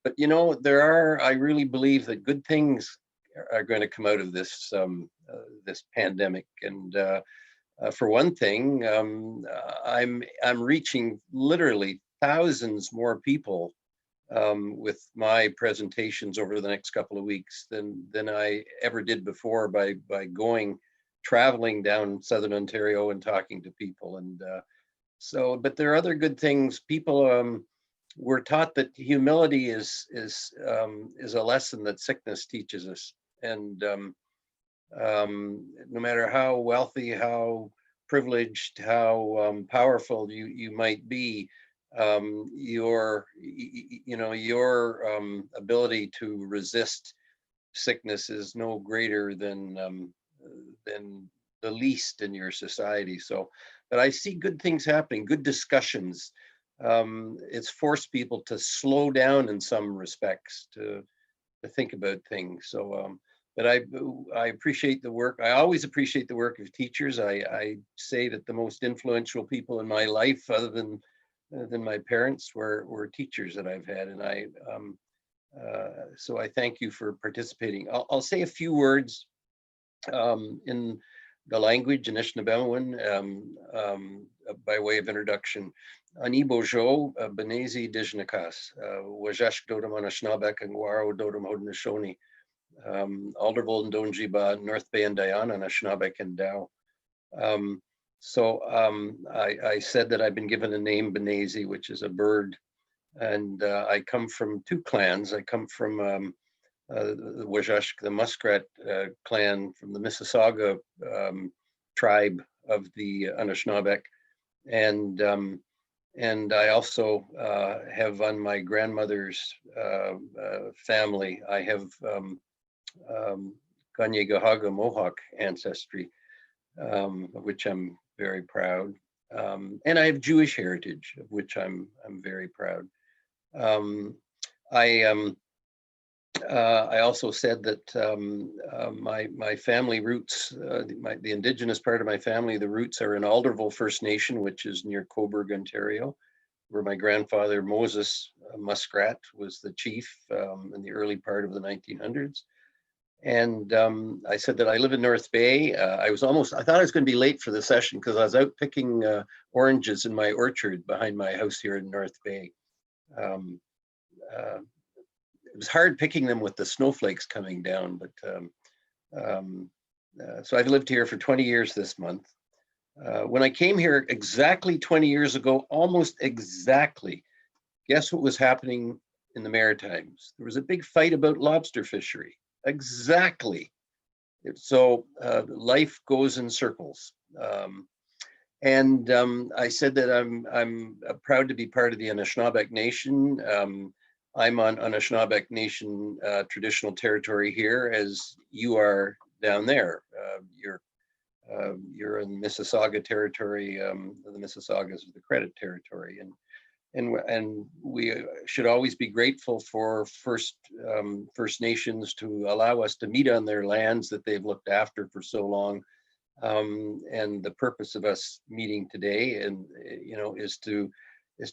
but you know, I really believe that good things are going to come out of this this pandemic. And for one thing, I'm reaching literally thousands more people with my presentations over the next couple of weeks than I ever did before by traveling down Southern Ontario and talking to people. And but there are other good things. People we're taught that humility is a lesson that sickness teaches us. And no matter how wealthy, how privileged, how powerful you might be, your ability to resist sickness is no greater than the least in your society. So, but I see good things happening, good discussions. It's forced people to slow down in some respects, to think about things. So, but I appreciate the work. I always appreciate the work of teachers. I say that the most influential people in my life, other than my parents, were teachers that I've had, and so I thank you for participating. I'll say a few words in the language, Anishinaabe, by way of introduction. Ani bojo, Bnesi Dijnakas, Wajash Dodam Anishinaabek and Guaro Dodam Haudenosaunee, Alderville and Donjiba, North Bay and Diana, Anishinaabe and Dow. So I said that I've been given a name, Bnesi, which is a bird, and I come from two clans. I come from the Wajash, the Muskrat clan from the Mississauga tribe of the Anishinaabe, and I also have on my grandmother's family, I have Kanien'kehá:ka Mohawk ancestry, of which I'm very proud, and I have Jewish heritage, of which I'm very proud. I also said that my family roots, the Indigenous part of my family, the roots are in Alderville First Nation, which is near Cobourg, Ontario, where my grandfather Moses Muskrat was the chief in the early part of the 1900s. And I said that I live in North Bay. I thought I was going to be late for the session because I was out picking oranges in my orchard behind my house here in North Bay. It was hard picking them with the snowflakes coming down, but so I've lived here for 20 years this month. When I came here exactly 20 years ago, almost exactly, guess what was happening in the Maritimes? There was a big fight about lobster fishery. Exactly. So life goes in circles. And I said that I'm proud to be part of the Anishinaabe Nation. I'm on Anishinaabe Nation traditional territory here, as you are down there. You're in Mississauga territory. The Mississaugas are the Credit territory, and we should always be grateful for First Nations to allow us to meet on their lands that they've looked after for so long. And the purpose of us meeting today, and is to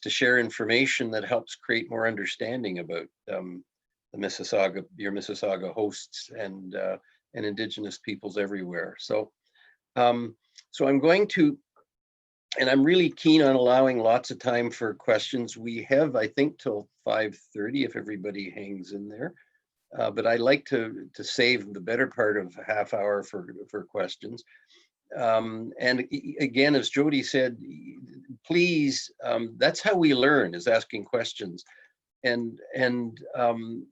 share information that helps create more understanding about the Mississauga, your Mississauga hosts, and Indigenous peoples everywhere. So, so I'm going to, and I'm really keen on allowing lots of time for questions. We have, I think, till 5:30 if everybody hangs in there. But I like to save the better part of a half hour for questions. And again, as Jody said, please, that's how we learn, is asking questions. And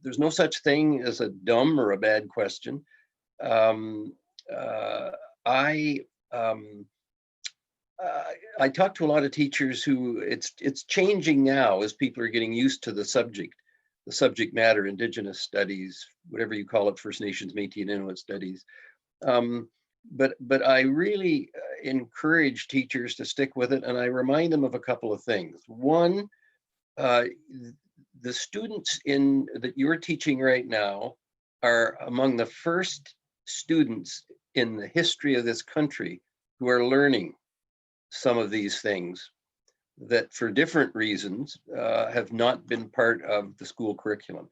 there's no such thing as a dumb or a bad question. I talk to a lot of teachers who it's changing now as people are getting used to the subject matter, Indigenous studies, whatever you call it, First Nations, Métis and Inuit studies. But I really encourage teachers to stick with it, and I remind them of a couple of things. One, the students that you're teaching right now are among the first students in the history of this country who are learning some of these things. that for different reasons have not been part of the school curriculum.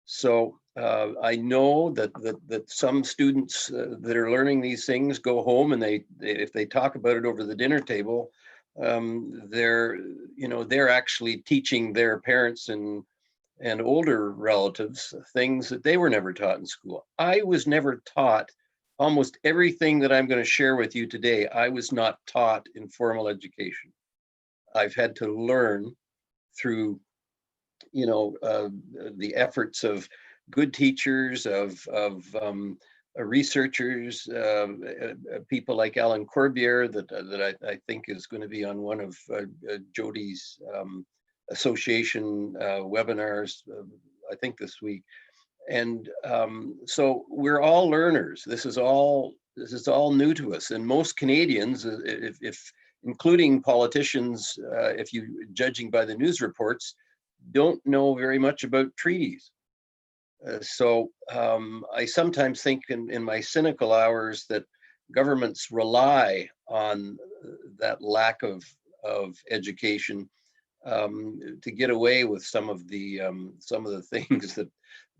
So I know that some students that are learning these things go home and if they talk about it over the dinner table, they're actually teaching their parents and older relatives things that they were never taught in school. I was never taught almost everything that I'm going to share with you today. I was not taught in formal education. I've had to learn through, the efforts of good teachers, of researchers, people like Alan Corbière, that I think is going to be on one of Jody's association webinars, I think this week. And so we're all learners. This is all new to us. And most Canadians, if including politicians, if you judging by the news reports, don't know very much about treaties. So I sometimes think in my cynical hours that governments rely on that lack of education to get away with some of the things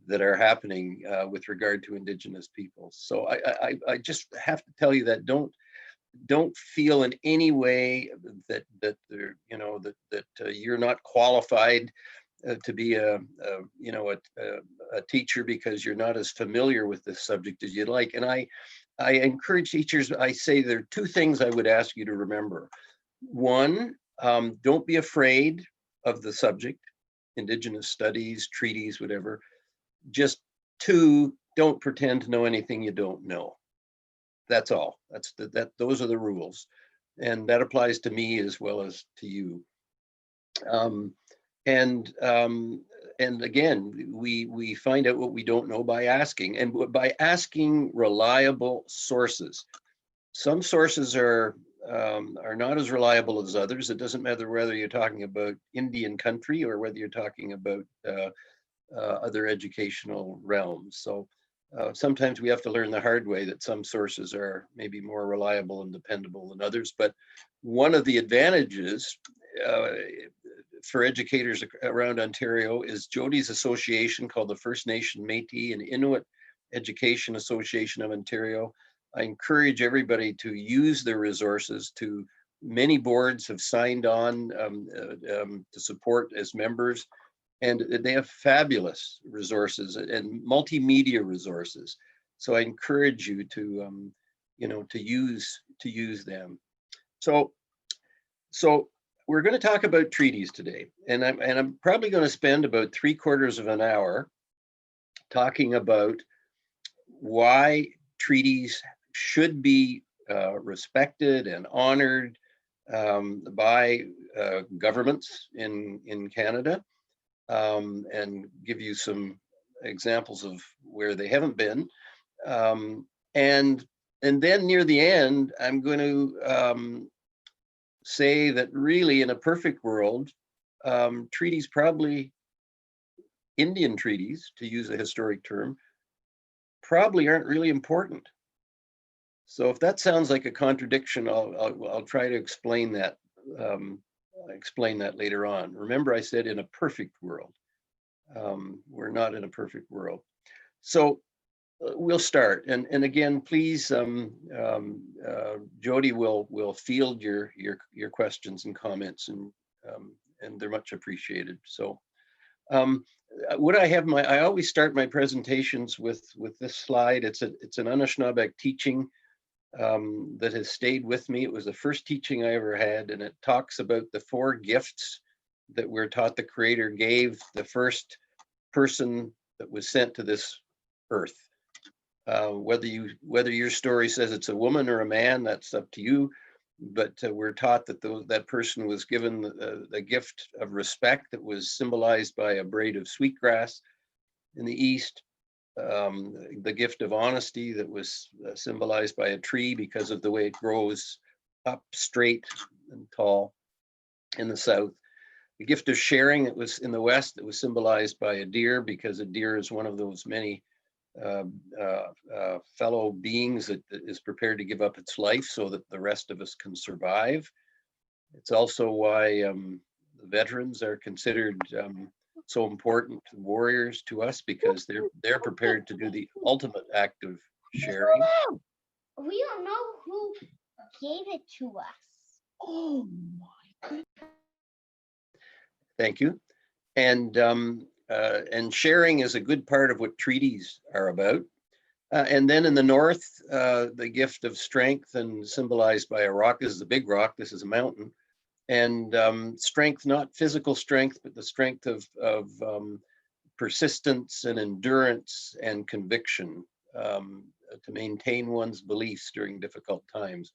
that are happening with regard to Indigenous peoples. So I just have to tell you that don't feel in any way that you're not qualified to be a teacher because you're not as familiar with this subject as you'd like. And I encourage teachers. I say there are two things I would ask you to remember. One, don't be afraid of the subject, Indigenous Studies, treaties, whatever. Just two, don't pretend to know anything you don't know. That's all. Those are the rules, and that applies to me as well as to you. And again, we find out what we don't know by asking, and by asking reliable sources. Some sources are not as reliable as others. It doesn't matter whether you're talking about Indian country or whether you're talking about other educational realms. So sometimes we have to learn the hard way that some sources are maybe more reliable and dependable than others. But one of the advantages for educators around Ontario is Jody's association called the First Nation Métis and Inuit Education Association of Ontario. I encourage everybody to use their resources. Many boards have signed on to support as members, and they have fabulous resources and multimedia resources. So I encourage you to use them. So we're going to talk about treaties today, and I'm probably going to spend about 3/4 of an hour talking about why treaties should be respected and honored by governments in Canada, and give you some examples of where they haven't been, and then near the end, I'm going to say that really, in a perfect world, treaties, probably Indian treaties, to use a historic term, probably aren't really important. So if that sounds like a contradiction, I'll try to explain that. Explain that later on. Remember, I said in a perfect world. We're not in a perfect world. So we'll start. And again, please, Jody will field your questions and comments, and they're much appreciated. So what I always start my presentations with this slide. It's an Anishinaabe teaching that has stayed with me. It was the first teaching I ever had, and it talks about the 4 gifts that we're taught the Creator gave the first person that was sent to this earth. Whether your story says it's a woman or a man, that's up to you. But we're taught that that person was given the gift of respect that was symbolized by a braid of sweetgrass in the East. The gift of honesty that was symbolized by a tree because of the way it grows up straight and tall in the South. The gift of sharing that was in the West, that was symbolized by a deer, because a deer is one of those many fellow beings that is prepared to give up its life so that the rest of us can survive. It's also why the veterans are considered so important warriors to us, because they're prepared to do the ultimate act of sharing. We don't know who gave it to us. Oh my goodness. Thank you. And sharing is a good part of what treaties are about. And then in the north, the gift of strength, and symbolized by a rock. This is a big rock. This is a mountain. And strength, not physical strength, but the strength of persistence and endurance and conviction to maintain one's beliefs during difficult times.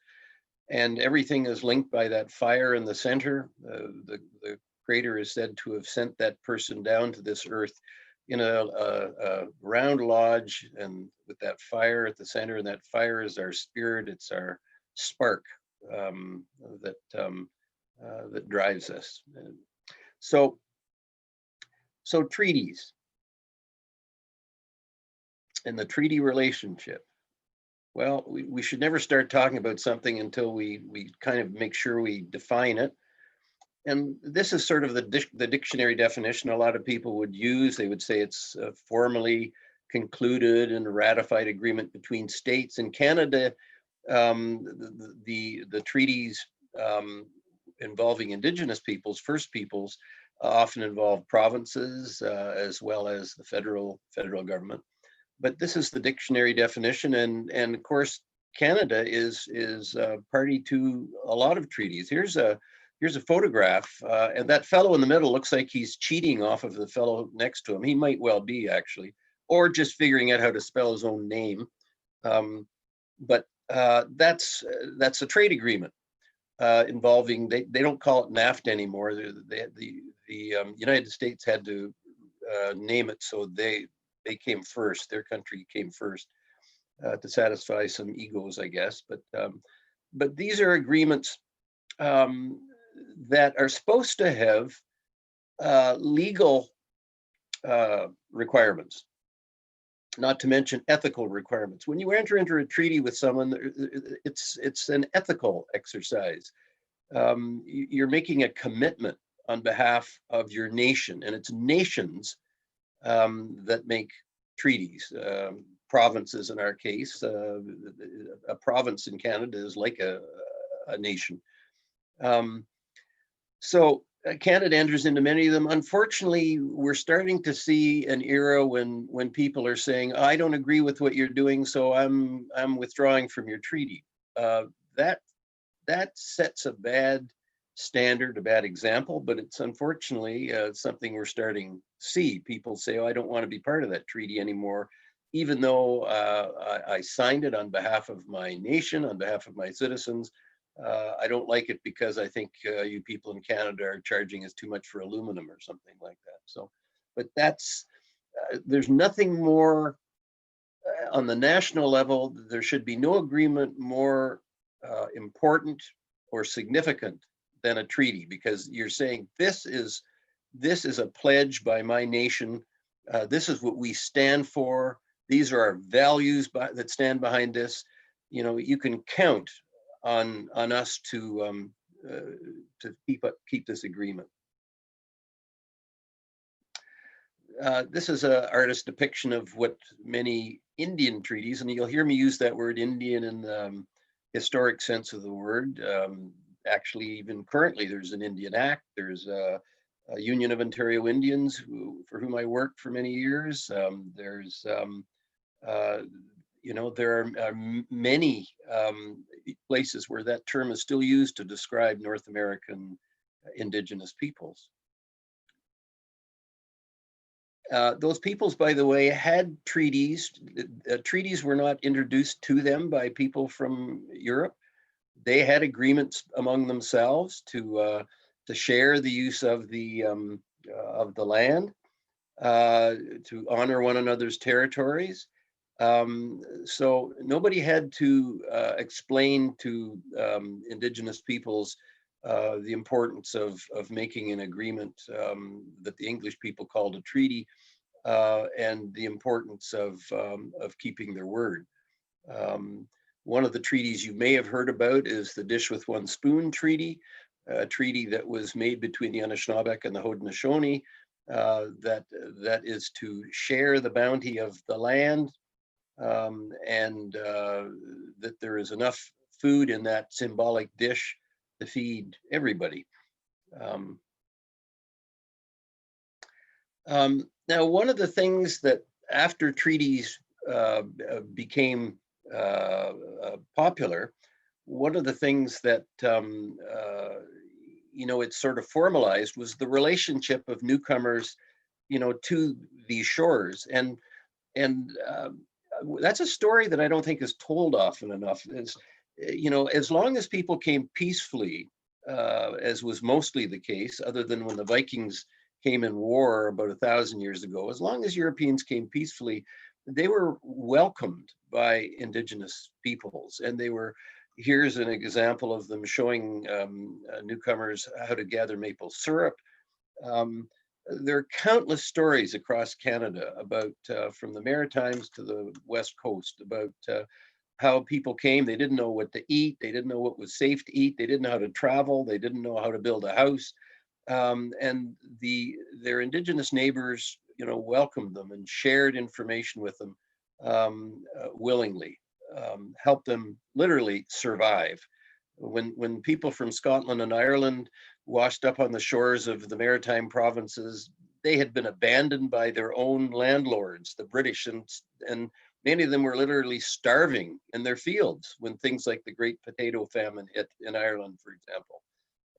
And everything is linked by that fire in the center. The creator is said to have sent that person down to this earth in a round lodge, and with that fire at the center, and that fire is our spirit. It's our spark that drives us. So treaties and the treaty relationship. Well, we should never start talking about something until we kind of make sure we define it. And this is sort of the dictionary definition a lot of people would use. They would say it's a formally concluded and ratified agreement between states. In Canada, the treaties involving Indigenous peoples, First Peoples, often involve provinces as well as the federal government. But this is the dictionary definition, and of course Canada is party to a lot of treaties. Here's a photograph, and that fellow in the middle looks like he's cheating off of the fellow next to him. He might well be, actually, or just figuring out how to spell his own name. But that's a trade agreement involving, they don't call it NAFTA anymore. The United States had to name it, so they came first. Their country came first to satisfy some egos, I guess. But these are agreements that are supposed to have legal requirements, not to mention ethical requirements. When you enter into a treaty with someone, it's an ethical exercise. You're making a commitment on behalf of your nation, and it's nations that make treaties. Provinces, in our case, a province in Canada is like a nation. So Canada enters into many of them. Unfortunately, we're starting to see an era when people are saying, I don't agree with what you're doing, so I'm withdrawing from your treaty. That sets a bad standard, a bad example, but it's unfortunately something we're starting to see. People say, oh, I don't want to be part of that treaty anymore, even though I signed it on behalf of my nation, on behalf of my citizens. I don't like it because I think you people in Canada are charging us too much for aluminum or something like that. So, but that's, there's nothing more on the national level. There should be no agreement more important or significant than a treaty, because you're saying this is a pledge by my nation. This is what we stand for. These are our values that stand behind this. You know, you can count on us to keep this agreement. This is an artist's depiction of what many Indian treaties, and you'll hear me use that word Indian in the historic sense of the word. Actually, even currently, there's an Indian Act. There's a Union of Ontario Indians for whom I worked for many years. There's you know, there are many places where that term is still used to describe North American Indigenous peoples. Those peoples, by the way, had treaties. Treaties were not introduced to them by people from Europe. They had agreements among themselves to share the use of the land, to honor one another's territories. So nobody had to explain to Indigenous peoples the importance of making an agreement that the English people called a treaty, and the importance of keeping their word. One of the treaties you may have heard about is the Dish with One Spoon Treaty. a treaty that was made between the Anishinaabe and the Haudenosaunee, that is to share the bounty of the land, and that there is enough food in that symbolic dish to feed everybody. Now, one of the things that after treaties became popular, one of the things that it sort of formalized was the relationship of newcomers, to these shores, and that's a story that I don't think is told often enough. Is as long as people came peacefully, as was mostly the case, other than when the Vikings came in war about 1,000 years ago, as long as Europeans came peacefully, they were welcomed by Indigenous peoples, and they were. Here's an example of them showing newcomers how to gather maple syrup. There are countless stories across Canada about, from the Maritimes to the West Coast, about how people came. They didn't know what to eat. They didn't know what was safe to eat. They didn't know how to travel. They didn't know how to build a house. And their Indigenous neighbors, welcomed them and shared information with them willingly, helped them literally survive. When people from Scotland and Ireland washed up on the shores of the maritime provinces, they had been abandoned by their own landlords, the British, and many of them were literally starving in their fields when things like the Great Potato Famine hit in Ireland, for example.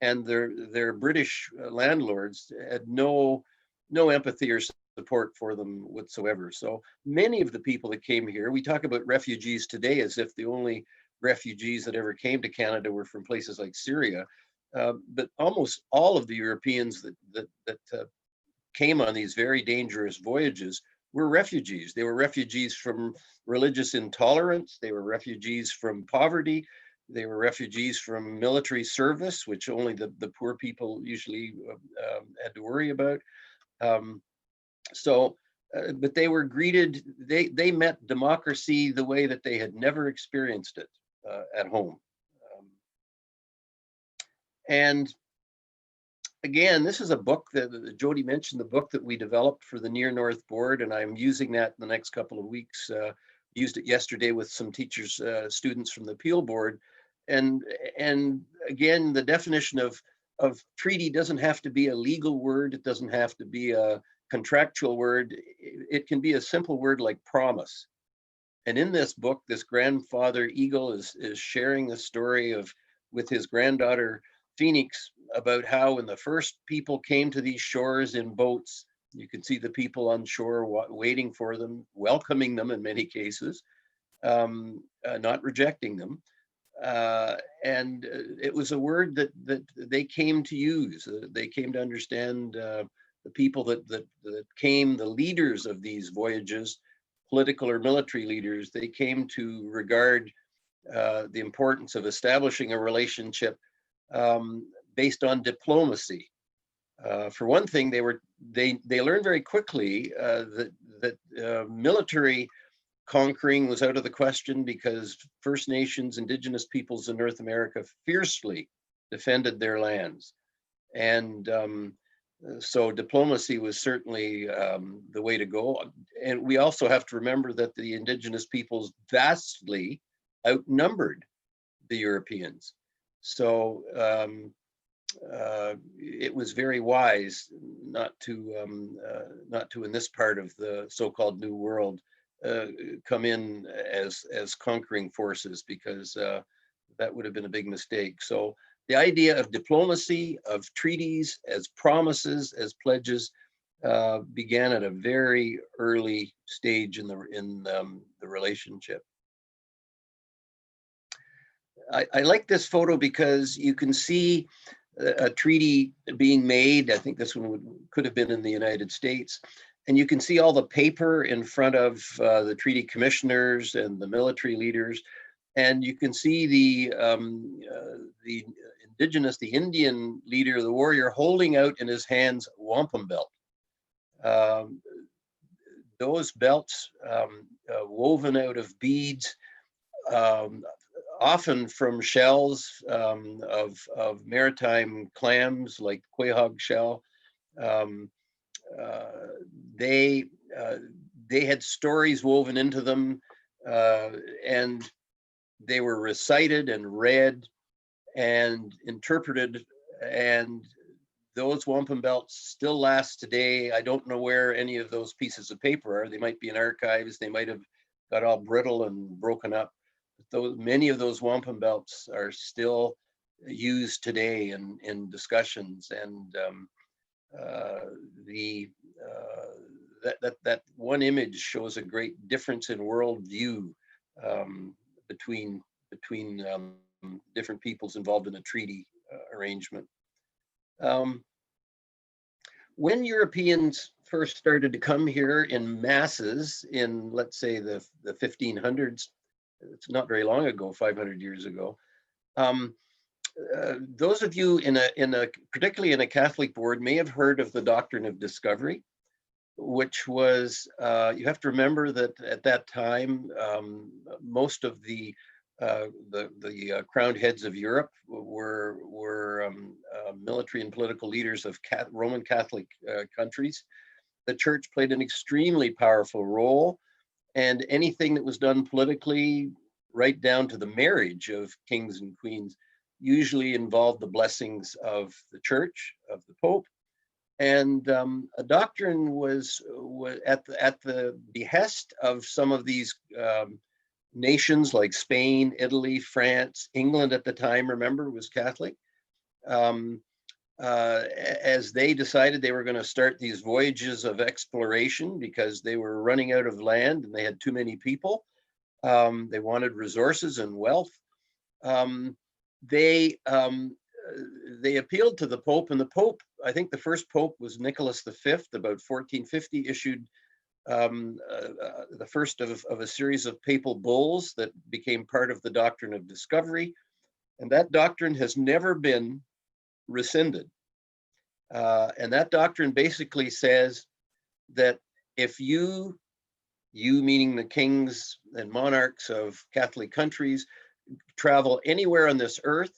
And their British landlords had no empathy or support for them whatsoever. So many of the people that came here, we talk about refugees today as if the only refugees that ever came to Canada were from places like Syria, but almost all of the Europeans that came on these very dangerous voyages were refugees. They were refugees from religious intolerance. They were refugees from poverty. They were refugees from military service, which only the poor people usually had to worry about. But they were greeted, they met democracy the way that they had never experienced it at home. And again, this is a book that Jody mentioned, the book that we developed for the Near North Board, and I'm using that in the next couple of weeks. Used it yesterday with some teachers, students from the Peel Board. And again, the definition of treaty doesn't have to be a legal word. It doesn't have to be a contractual word. It can be a simple word like promise. And in this book, this grandfather Eagle is sharing the story with his granddaughter Phoenix about how when the first people came to these shores in boats, you can see the people on shore waiting for them, welcoming them in many cases, not rejecting them. And it was a word that they came to use. They came to understand the people that came, the leaders of these voyages, political or military leaders. They came to regard the importance of establishing a relationship based on diplomacy. For one thing, they learned very quickly that military conquering was out of the question, because First Nations, Indigenous peoples in North America fiercely defended their lands. And so diplomacy was certainly the way to go. And we also have to remember that the Indigenous peoples vastly outnumbered the Europeans. So it was very wise not to in this part of the so-called New World come in as conquering forces, because that would have been a big mistake. So the idea of diplomacy, of treaties as promises, as pledges, began at a very early stage in the relationship. I like this photo because you can see a treaty being made. I think this one could have been in the United States. And you can see all the paper in front of the treaty commissioners and the military leaders. And you can see the Indigenous, the Indian leader, the warrior, holding out in his hands wampum belt. Those belts woven out of beads, often from shells of maritime clams like quahog shell. Um, they had stories woven into them, and they were recited and read and interpreted, and those wampum belts still last today. I don't know where any of those pieces of paper are. They might be in archives. They might have got all brittle and broken up. But many of those wampum belts are still used today in discussions, and that one image shows a great difference in worldview between different peoples involved in a treaty arrangement. When Europeans first started to come here in masses in, let's say, the 1500s, it's not very long ago, 500 years ago, those of you particularly in a Catholic board may have heard of the doctrine of discovery, which was, you have to remember that at that time, most of the crowned heads of Europe were military and political leaders of Roman Catholic countries. The church played an extremely powerful role, and anything that was done politically, right down to the marriage of kings and queens, usually involved the blessings of the church, of the Pope. And a doctrine was at the behest of some of these nations like Spain, Italy, France, England at the time, remember, was Catholic. As they decided they were going to start these voyages of exploration because they were running out of land and they had too many people. They wanted resources and wealth. They appealed to the Pope, and the Pope, I think the first Pope was Nicholas V, about 1450, issued the first of a series of papal bulls that became part of the doctrine of discovery. And that doctrine has never been rescinded. And that doctrine basically says that if you meaning the kings and monarchs of Catholic countries, travel anywhere on this earth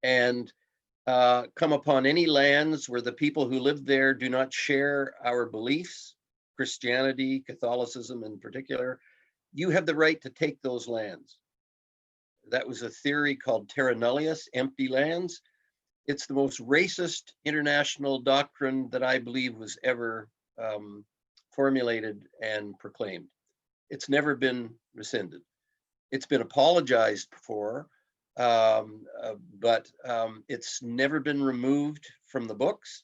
and come upon any lands where the people who live there do not share our beliefs, Christianity, Catholicism in particular, you have the right to take those lands. That was a theory called terra nullius, empty lands. It's the most racist international doctrine that I believe was ever formulated and proclaimed. It's never been rescinded. It's been apologized for, but it's never been removed from the books.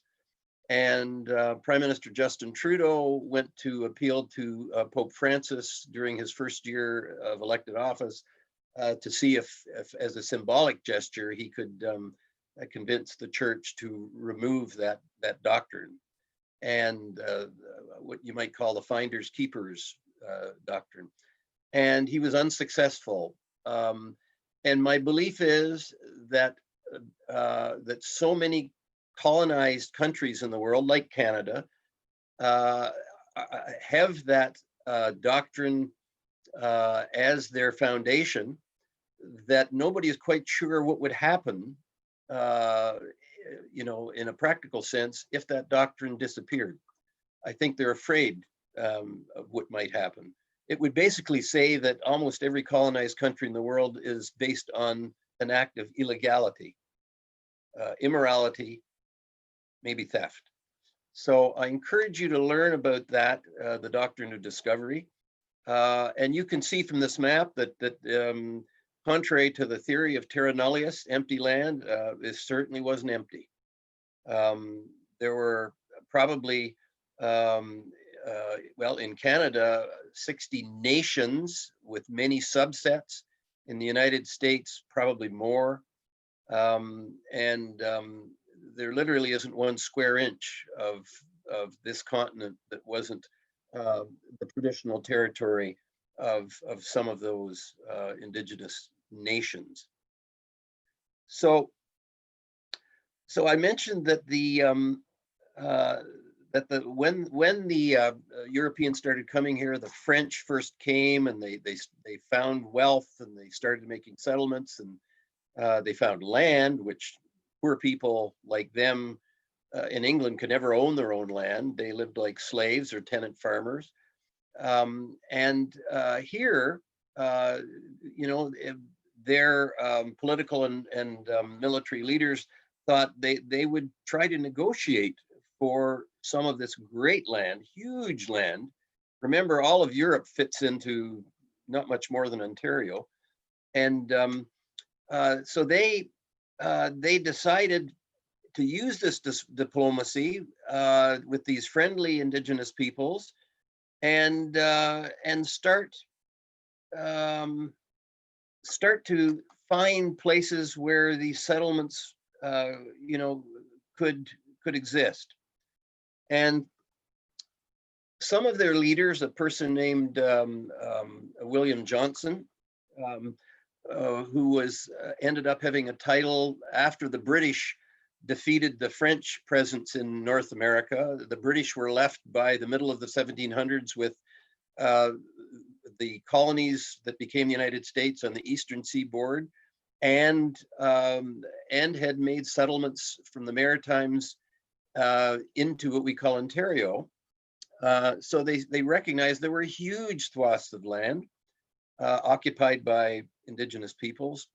And Prime Minister Justin Trudeau went to appeal to Pope Francis during his first year of elected office to see if as a symbolic gesture, he could convince the church to remove that doctrine and what you might call the finders keepers doctrine. And he was unsuccessful. And my belief is that that so many colonized countries in the world, like Canada, have that doctrine as their foundation, that nobody is quite sure what would happen, you know, in a practical sense, if that doctrine disappeared. I think they're afraid of what might happen. It would basically say that almost every colonized country in the world is based on an act of illegality, immorality, maybe theft. So I encourage you to learn about that, the doctrine of discovery. And you can see from this map that contrary to the theory of terra nullius, empty land, it certainly wasn't empty. There were probably, well, in Canada, 60 nations with many subsets. In the United States, probably more. There literally isn't one square inch of this continent that wasn't the traditional territory of some of those indigenous nations. So I mentioned that when the Europeans started coming here, the French first came and they found wealth and they started making settlements, and they found land, which poor people like them in England could never own their own land. They lived like slaves or tenant farmers. And here, you know, their political and military leaders thought they would try to negotiate for some of this great land, huge land. Remember, all of Europe fits into not much more than Ontario. And so they decided to use this diplomacy with these friendly Indigenous peoples and start to find places where these settlements, you know, could exist. And some of their leaders, a person named William Johnson, who was ended up having a title after the British defeated the French presence in North America. The British were left by the middle of the 1700s with the colonies that became the United States on the eastern seaboard, and had made settlements from the Maritimes into what we call Ontario. So they recognized there were huge swaths of land occupied by Indigenous peoples.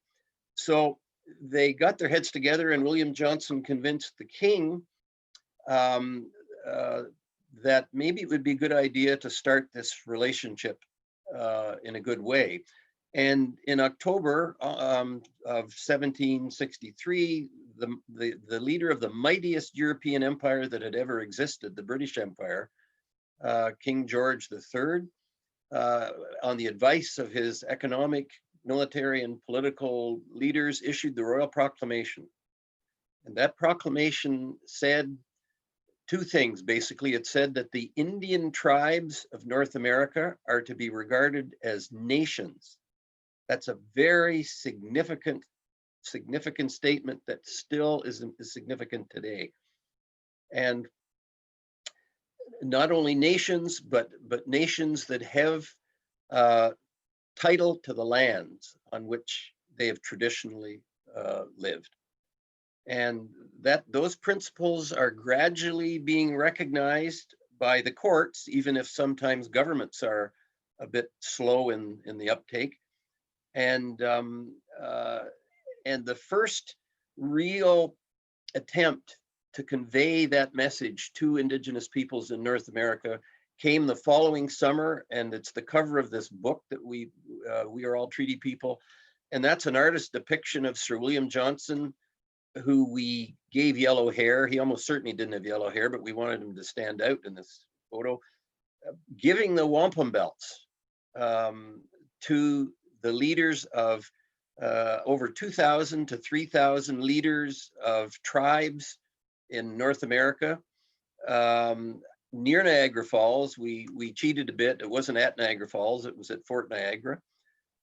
So they got their heads together, and William Johnson convinced the king that maybe it would be a good idea to start this relationship in a good way. And in October of 1763, the leader of the mightiest European empire that had ever existed, the British Empire, King George III, on the advice of his economic, military, and political leaders, issued the Royal Proclamation. And that proclamation said two things, basically. It said that the Indian tribes of North America are to be regarded as nations. That's a very significant statement that still is significant today. And not only nations, but nations that have title to the lands on which they have traditionally lived. And that those principles are gradually being recognized by the courts, even if sometimes governments are a bit slow in the uptake. And the first real attempt to convey that message to Indigenous peoples in North America came the following summer, and it's the cover of this book that we are all treaty people, and that's an artist's depiction of Sir William Johnson, who we gave yellow hair. He almost certainly didn't have yellow hair, but we wanted him to stand out in this photo, giving the wampum belts to the leaders of over 2,000 to 3,000 leaders of tribes in North America. Near Niagara Falls, we cheated a bit. It wasn't at Niagara Falls, it was at Fort Niagara.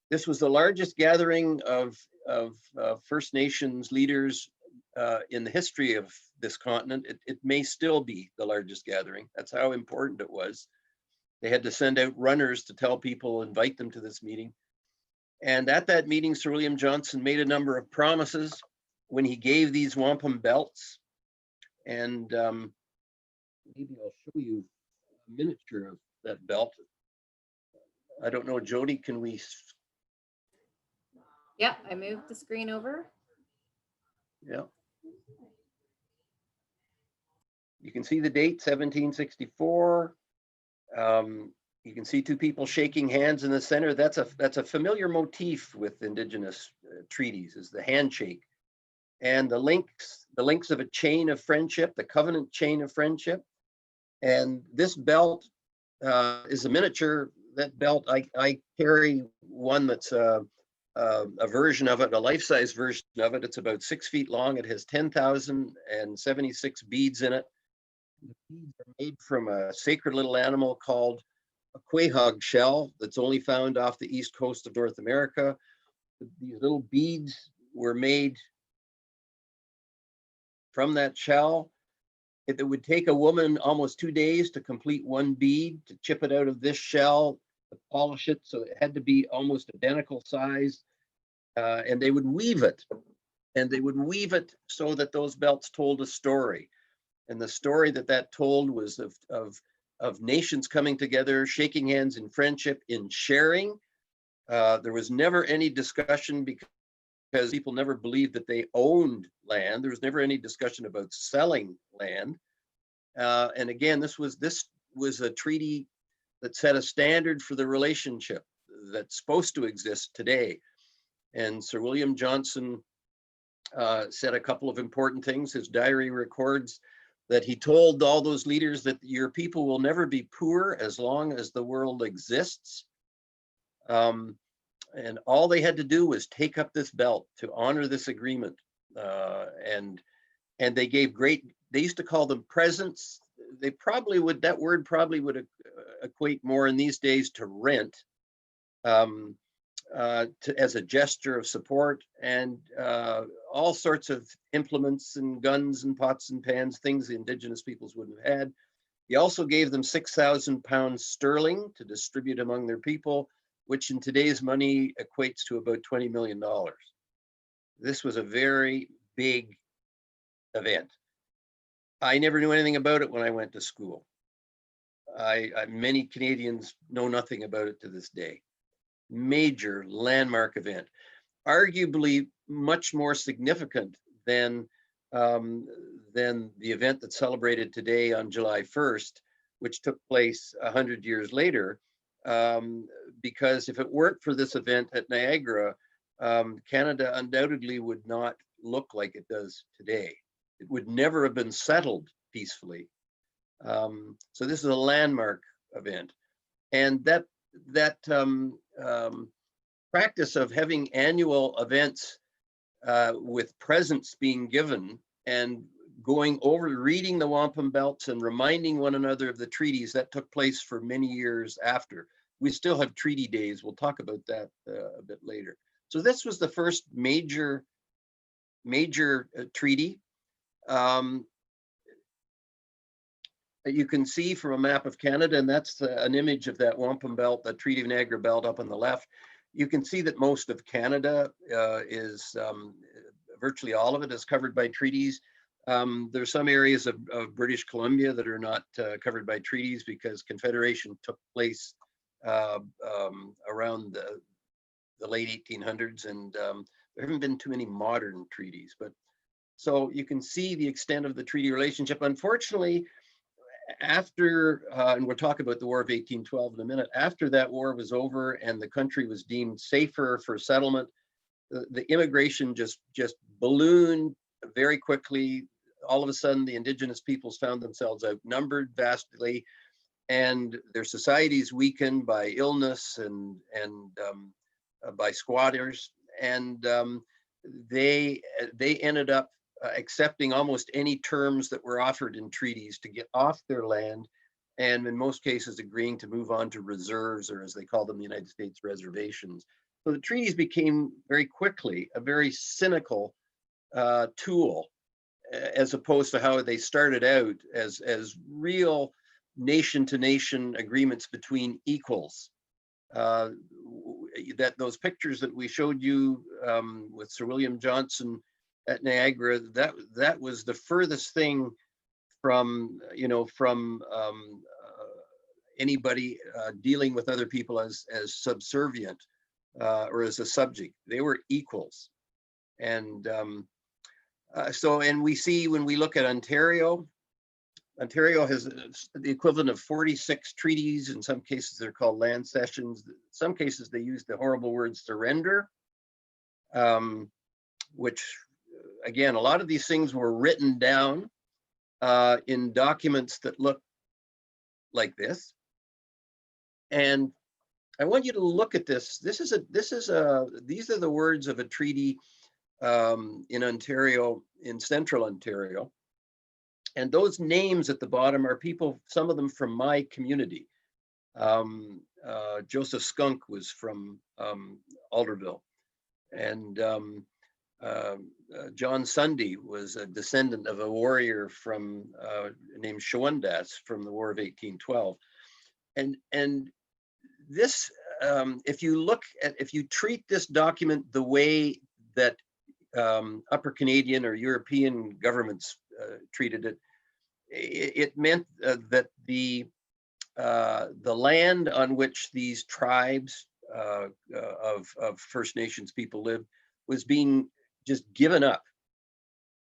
This was the largest gathering of First Nations leaders in the history of this continent. It may still be the largest gathering. That's how important it was. They had to send out runners to tell people, invite them to this meeting. And at that meeting, Sir William Johnson made a number of promises when he gave these wampum belts. And maybe I'll show you a miniature of that belt. I don't know, Jody, can we? Yeah, I moved the screen over. Yeah. You can see the date, 1764. You can see two people shaking hands in the center. That's a familiar motif with Indigenous treaties, is the handshake. And the links of a chain of friendship, the covenant chain of friendship. And this belt is a miniature. That belt, I carry one that's a version of it, a life-size version of it. It's about 6 feet long. It has 10,076 beads in it. The beads are made from a sacred little animal called a quahog shell that's only found off the east coast of North America. These little beads were made from that shell, It would take a woman almost 2 days to complete one bead, to chip it out of this shell, to polish it. So it had to be almost identical size. And they would weave it. And they would weave it so that those belts told a story. And the story that told was of nations coming together, shaking hands in friendship, in sharing. There was never any discussion because people never believed that they owned land. There was never any discussion about selling land. And again, this was a treaty that set a standard for the relationship that's supposed to exist today. And Sir William Johnson said a couple of important things. His diary records that he told all those leaders that your people will never be poor as long as the world exists. And all they had to do was take up this belt to honor this agreement. And they gave they used to call them presents. They probably would, that word probably would equate more in these days to rent, as a gesture of support, and all sorts of implements and guns and pots and pans, things the Indigenous peoples wouldn't have had. He also gave them 6,000 pounds sterling to distribute among their people, which in today's money equates to about $20 million. This was a very big event. I never knew anything about it when I went to school. Many Canadians know nothing about it to this day. Major landmark event, arguably much more significant than the event that's celebrated today on July 1st, which took place 100 years later. Because if it weren't for this event at Niagara, Canada undoubtedly would not look like it does today. It would never have been settled peacefully. So this is a landmark event, and that practice of having annual events with presents being given and going over, reading the wampum belts and reminding one another of the treaties, that took place for many years after. We still have treaty days. We'll talk about that a bit later. So this was the first major treaty. You can see from a map of Canada, and that's an image of that wampum belt, the Treaty of Niagara belt up on the left. You can see that most of Canada is, virtually all of it is covered by treaties. There's some areas of British Columbia that are not covered by treaties because Confederation took place around the late 1800s, and there haven't been too many modern treaties. But so you can see the extent of the treaty relationship. Unfortunately, after, and we'll talk about the War of 1812 in a minute, after that war was over and the country was deemed safer for settlement, the immigration just ballooned very quickly. All of a sudden, the Indigenous peoples found themselves outnumbered vastly, and their societies weakened by illness and by squatters, and they ended up accepting almost any terms that were offered in treaties to get off their land, and in most cases agreeing to move on to reserves, or as they call them in the United States, reservations. So the treaties became very quickly a very cynical tool, as opposed to how they started out as real nation-to-nation agreements between equals. That those pictures that we showed you with Sir William Johnson at Niagara, that was the furthest thing from anybody dealing with other people as subservient or as a subject. They were equals. And and we see when we look at Ontario has the equivalent of 46 treaties. In some cases, they're called land cessions. In some cases, they use the horrible word surrender, which, again, a lot of these things were written down in documents that look like this. And I want you to look at this. These are the words of a treaty in Ontario, in central Ontario. And those names at the bottom are people, some of them from my community. Joseph Skunk was from Alderville. And John Sunday was a descendant of a warrior from named Shawundas from the War of 1812. And this, if you treat this document the way that Upper Canadian or European governments treated it, it meant that the land on which these tribes of First Nations people lived was being just given up.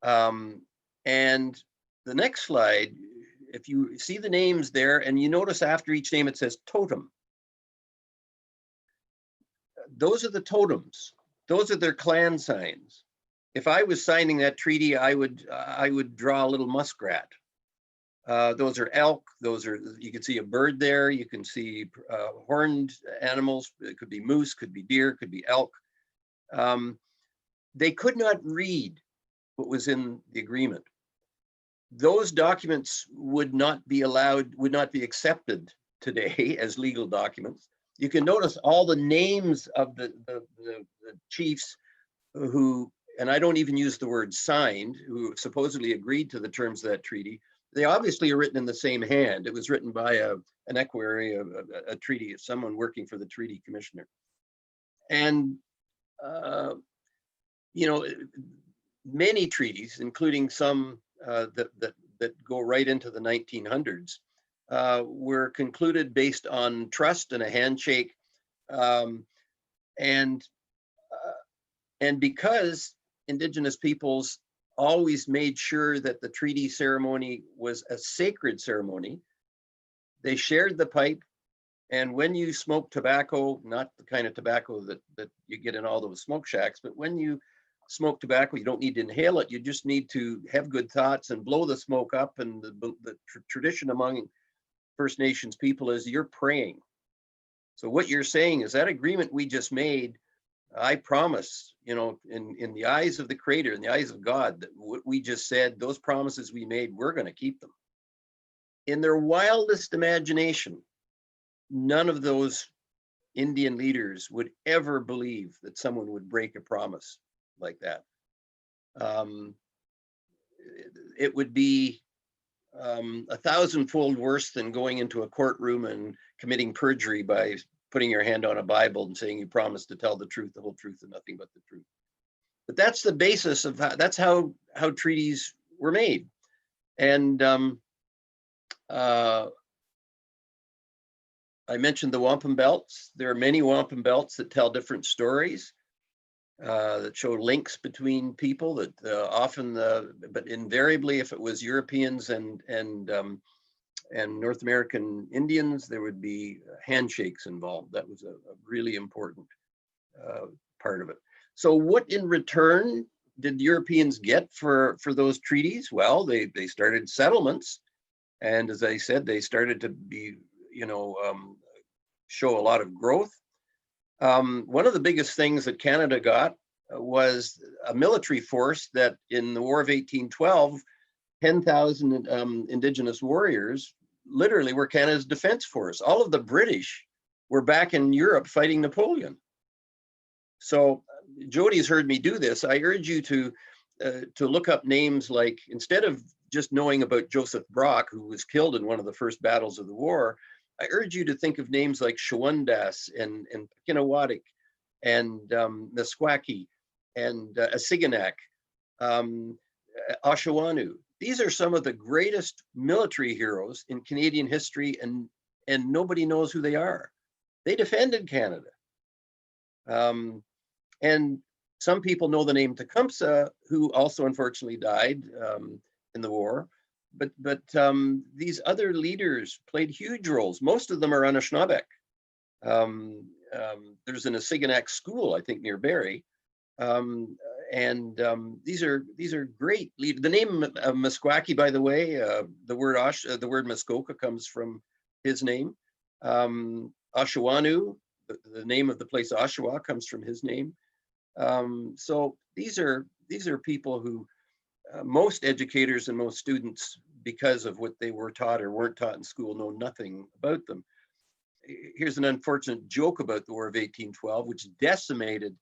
And the next slide, if you see the names there, and you notice after each name it says totem. Those are the totems. Those are their clan signs. If I was signing that treaty, I would draw a little muskrat. Those are elk. Those are, you can see a bird there. You can see horned animals. It could be moose, could be deer, could be elk. They could not read what was in the agreement. Those documents would not be allowed, would not be accepted today as legal documents. You can notice all the names of the chiefs who, and I don't even use the word signed, who supposedly agreed to the terms of that treaty. They obviously are written in the same hand. It was written by an equerry, a treaty, someone working for the treaty commissioner. And, you know, many treaties, including some that go right into the 1900s, were concluded based on trust and a handshake. And because Indigenous peoples always made sure that the treaty ceremony was a sacred ceremony, they shared the pipe. And when you smoke tobacco, not the kind of tobacco that you get in all those smoke shacks, but when you smoke tobacco, you don't need to inhale it. You just need to have good thoughts and blow the smoke up. And the tradition among First Nations people is you're praying. So what you're saying is that agreement we just made, I promise, you know, in the eyes of the Creator, in the eyes of God, that what we just said, those promises we made, we're going to keep them. In their wildest imagination, none of those Indian leaders would ever believe that someone would break a promise like that. It would be 1,000-fold worse than going into a courtroom and committing perjury by putting your hand on a Bible and saying you promise to tell the truth, the whole truth, and nothing but the truth. But that's the basis of that's how treaties were made. And I mentioned the wampum belts. There are many wampum belts that tell different stories, that show links between people, that often, but invariably, if it was Europeans and North American Indians, there would be handshakes involved. That was a really important part of it. So what in return did Europeans get for those treaties? Well, they started settlements. And as I said, they started to be, you know, show a lot of growth. One of the biggest things that Canada got was a military force that in the War of 1812, 10,000 Indigenous warriors literally were Canada's defense force. All of the British were back in Europe fighting Napoleon. So Jody's heard me do this. I urge you to look up names like, instead of just knowing about Joseph Brock, who was killed in one of the first battles of the war, I urge you to think of names like Shawundas and Pekinawatik and Meskwaki and Asiganak, Oshawanu. These are some of the greatest military heroes in Canadian history, and nobody knows who they are. They defended Canada. And some people know the name Tecumseh, who also unfortunately died in the war. But these other leaders played huge roles. Most of them are Anishinaabe. There's an Asiganak school, I think, near Barrie. These are great leaders. The name Meskwaki, by the way, the word Muskoka comes from his name. Oshawanu, the name of the place Oshawa comes from his name. So these are people who most educators and most students, because of what they were taught or weren't taught in school, know nothing about them. Here's an unfortunate joke about the War of 1812, which decimated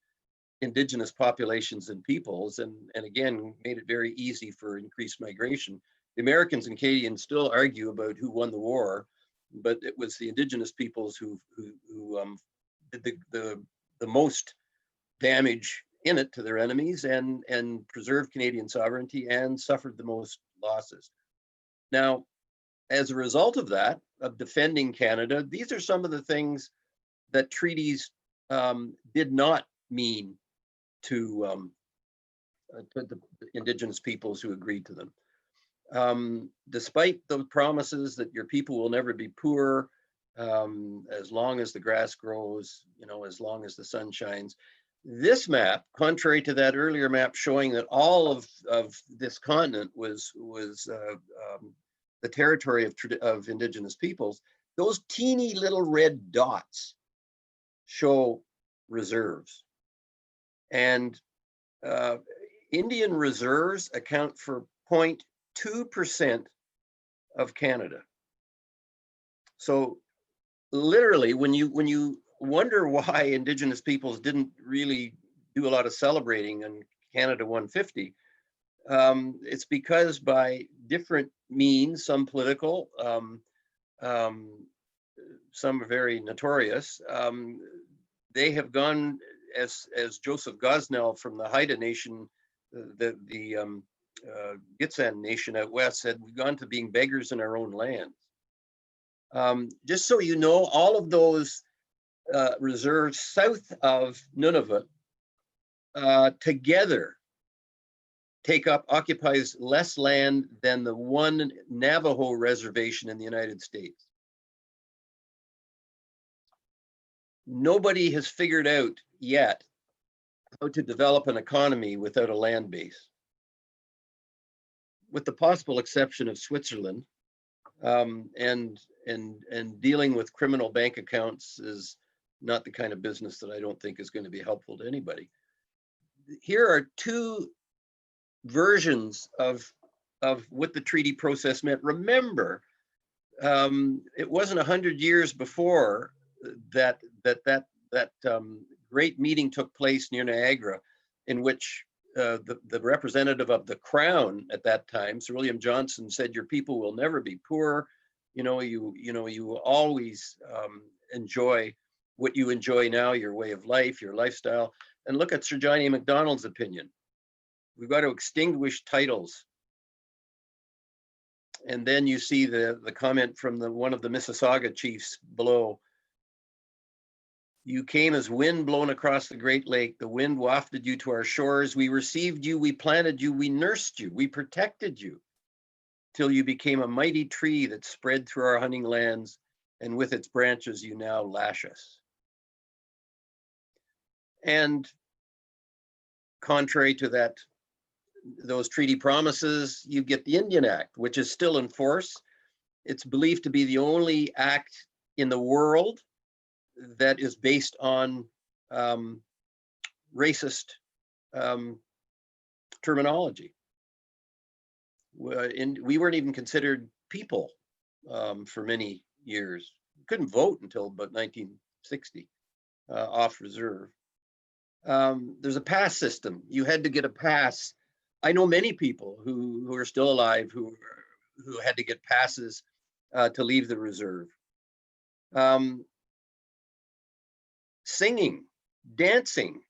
indigenous populations and peoples, and again, made it very easy for increased migration. The Americans and Canadians still argue about who won the war, but it was the indigenous peoples who did the most damage in it to their enemies, and preserved Canadian sovereignty and suffered the most losses. Now, as a result of that, of defending Canada, these are some of the things that treaties did not mean to the indigenous peoples who agreed to them. Despite those promises that your people will never be poor, as long as the grass grows, as long as the sun shines. This map, contrary to that earlier map showing that all of this continent was the territory of indigenous peoples, those teeny little red dots show reserves. And Indian reserves account for 0.2% of Canada. So literally, when you wonder why indigenous peoples didn't really do a lot of celebrating in Canada 150, it's because by different means, some political, some are very notorious, they have gone, as Joseph Gosnell from the Haida Nation, the Gitxsan Nation out west said, we've gone to being beggars in our own land. Just so you know, all of those reserves south of Nunavut together occupies less land than the one Navajo reservation in the United States. Nobody has figured out yet how to develop an economy without a land base, with the possible exception of Switzerland. And dealing with criminal bank accounts is not the kind of business that I don't think is going to be helpful to anybody. Here are two versions of what the treaty process meant. Remember, it wasn't 100 years before that great meeting took place near Niagara, in which the representative of the Crown at that time, Sir William Johnson, said, "Your people will never be poor. You will always enjoy what you enjoy now, your way of life, your lifestyle." And look at Sir John A. Macdonald's opinion. We've got to extinguish titles. And then you see the comment from one of the Mississauga chiefs below. You came as wind blown across the Great Lake. The wind wafted you to our shores. We received you, we planted you, we nursed you, we protected you, till you became a mighty tree that spread through our hunting lands, and with its branches you now lash us. And contrary to those treaty promises, you get the Indian Act, which is still in force. It's believed to be the only act in the world that is based on racist terminology. We weren't even considered people for many years. We couldn't vote until about 1960, off reserve. There's a pass system. You had to get a pass. I know many people who are still alive who had to get passes to leave the reserve. Singing, dancing,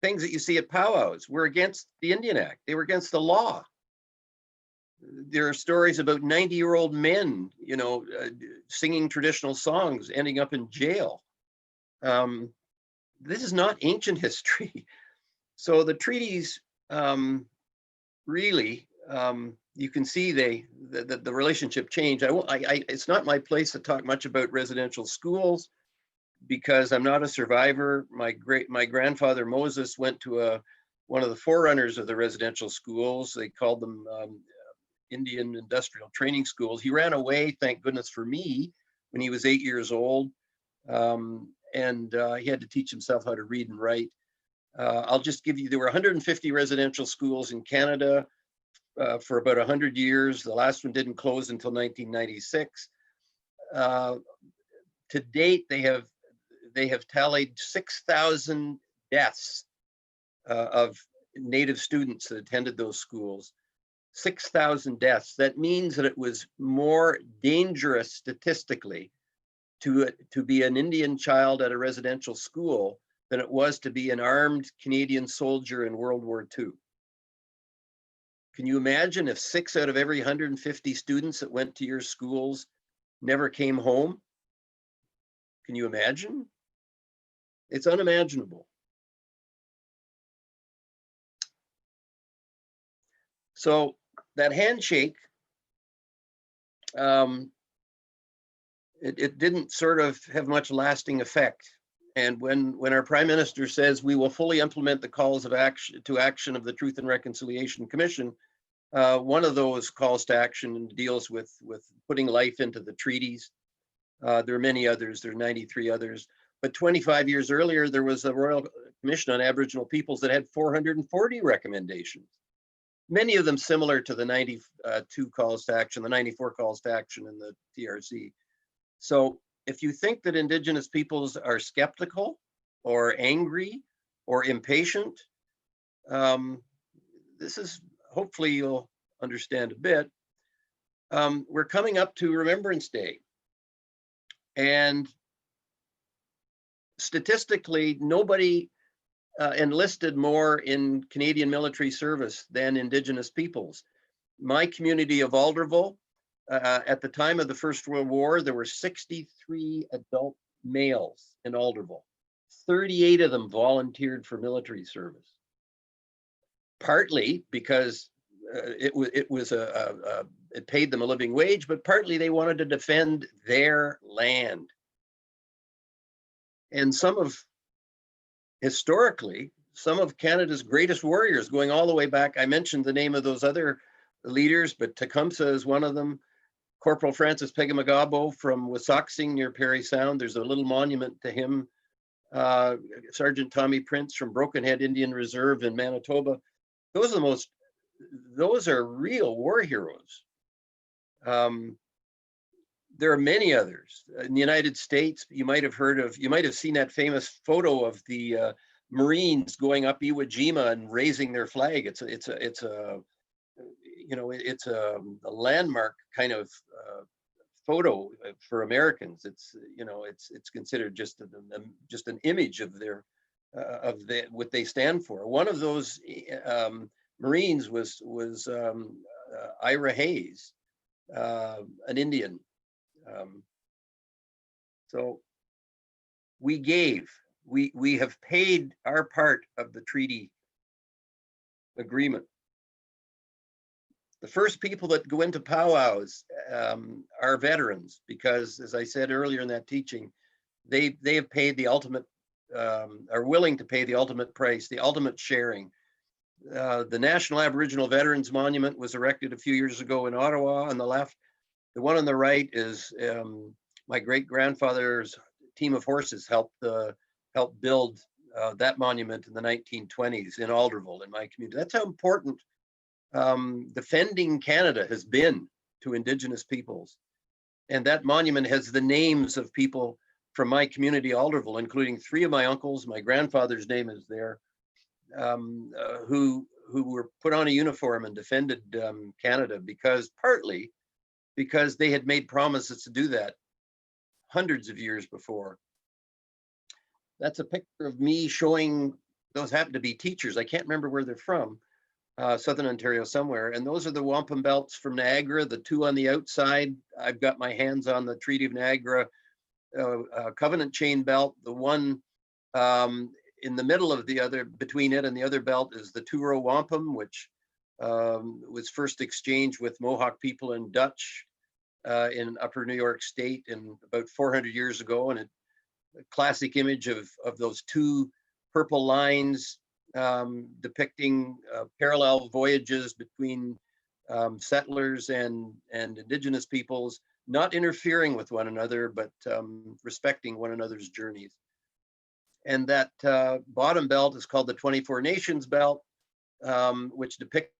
things that you see at powwows were against the Indian Act. They were against the law. There are stories about 90-year-old men, singing traditional songs, ending up in jail. This is not ancient history. So the treaties really, you can see the relationship change. It's not my place to talk much about residential schools, because I'm not a survivor. My grandfather Moses went to one of the forerunners of the residential schools. They called them Indian Industrial Training Schools. He ran away, thank goodness for me, when he was 8 years old. And he had to teach himself how to read and write. I'll just give you, there were 150 residential schools in Canada for about 100 years. The last one didn't close until 1996. To date, they have tallied 6,000 deaths of Native students that attended those schools. 6,000 deaths. That means that it was more dangerous statistically to be an Indian child at a residential school than it was to be an armed Canadian soldier in World War II. Can you imagine if 6 out of every 150 students that went to your schools never came home? Can you imagine? It's unimaginable. So that handshake, it didn't sort of have much lasting effect. And when our Prime Minister says we will fully implement the calls of action of the Truth and Reconciliation Commission, one of those calls to action deals with putting life into the treaties. There are many others, there are 93 others. But 25 years earlier, there was a Royal Commission on Aboriginal Peoples that had 440 recommendations. Many of them similar to the 92 calls to action, the 94 calls to action in the TRC. So if you think that Indigenous peoples are skeptical or angry or impatient, this is, hopefully you'll understand a bit. We're coming up to Remembrance Day. And statistically, nobody enlisted more in Canadian military service than Indigenous peoples. My community of Alderville, at the time of the First World War, there were 63 adult males in Alderville. 38 of them volunteered for military service. Partly because it paid them a living wage, but partly they wanted to defend their land. And historically, some of Canada's greatest warriors, going all the way back, I mentioned the name of those other leaders, but Tecumseh is one of them. Corporal Francis Pegamagabo from Wissahickon near Parry Sound, there's a little monument to him. Sergeant Tommy Prince from Broken Head Indian Reserve in Manitoba. Those are real war heroes. There are many others. In the United States, you might have seen that famous photo of the Marines going up Iwo Jima and raising their flag. It's a landmark kind of photo for Americans. It's considered just an image of what they stand for. One of those Marines was Ira Hayes, an Indian. So we have paid our part of the treaty agreement. The first people that go into powwows are veterans, because, as I said earlier in that teaching, they have paid the ultimate, are willing to pay the ultimate price, the ultimate sharing. The National Aboriginal Veterans Monument was erected a few years ago in Ottawa on the left. The one on the right is my great-grandfather's team of horses helped build that monument in the 1920s in Alderville, in my community. That's how important defending Canada has been to Indigenous peoples. And that monument has the names of people from my community, Alderville, including 3 of my uncles. My grandfather's name is there, who were put on a uniform and defended Canada, partly because they had made promises to do that hundreds of years before. That's a picture of me showing, those happen to be teachers. I can't remember where they're from, Southern Ontario somewhere. And those are the wampum belts from Niagara, the 2 on the outside. I've got my hands on the Treaty of Niagara covenant chain belt. The one in the middle of the other, between it and the other belt, is the 2-row wampum, which was first exchanged with Mohawk people and Dutch in Upper New York State in about 400 years ago. And a classic image of those 2 purple lines depicting parallel voyages between settlers and Indigenous peoples, not interfering with one another, but respecting one another's journeys. And that bottom belt is called the 24 Nations belt, which depicts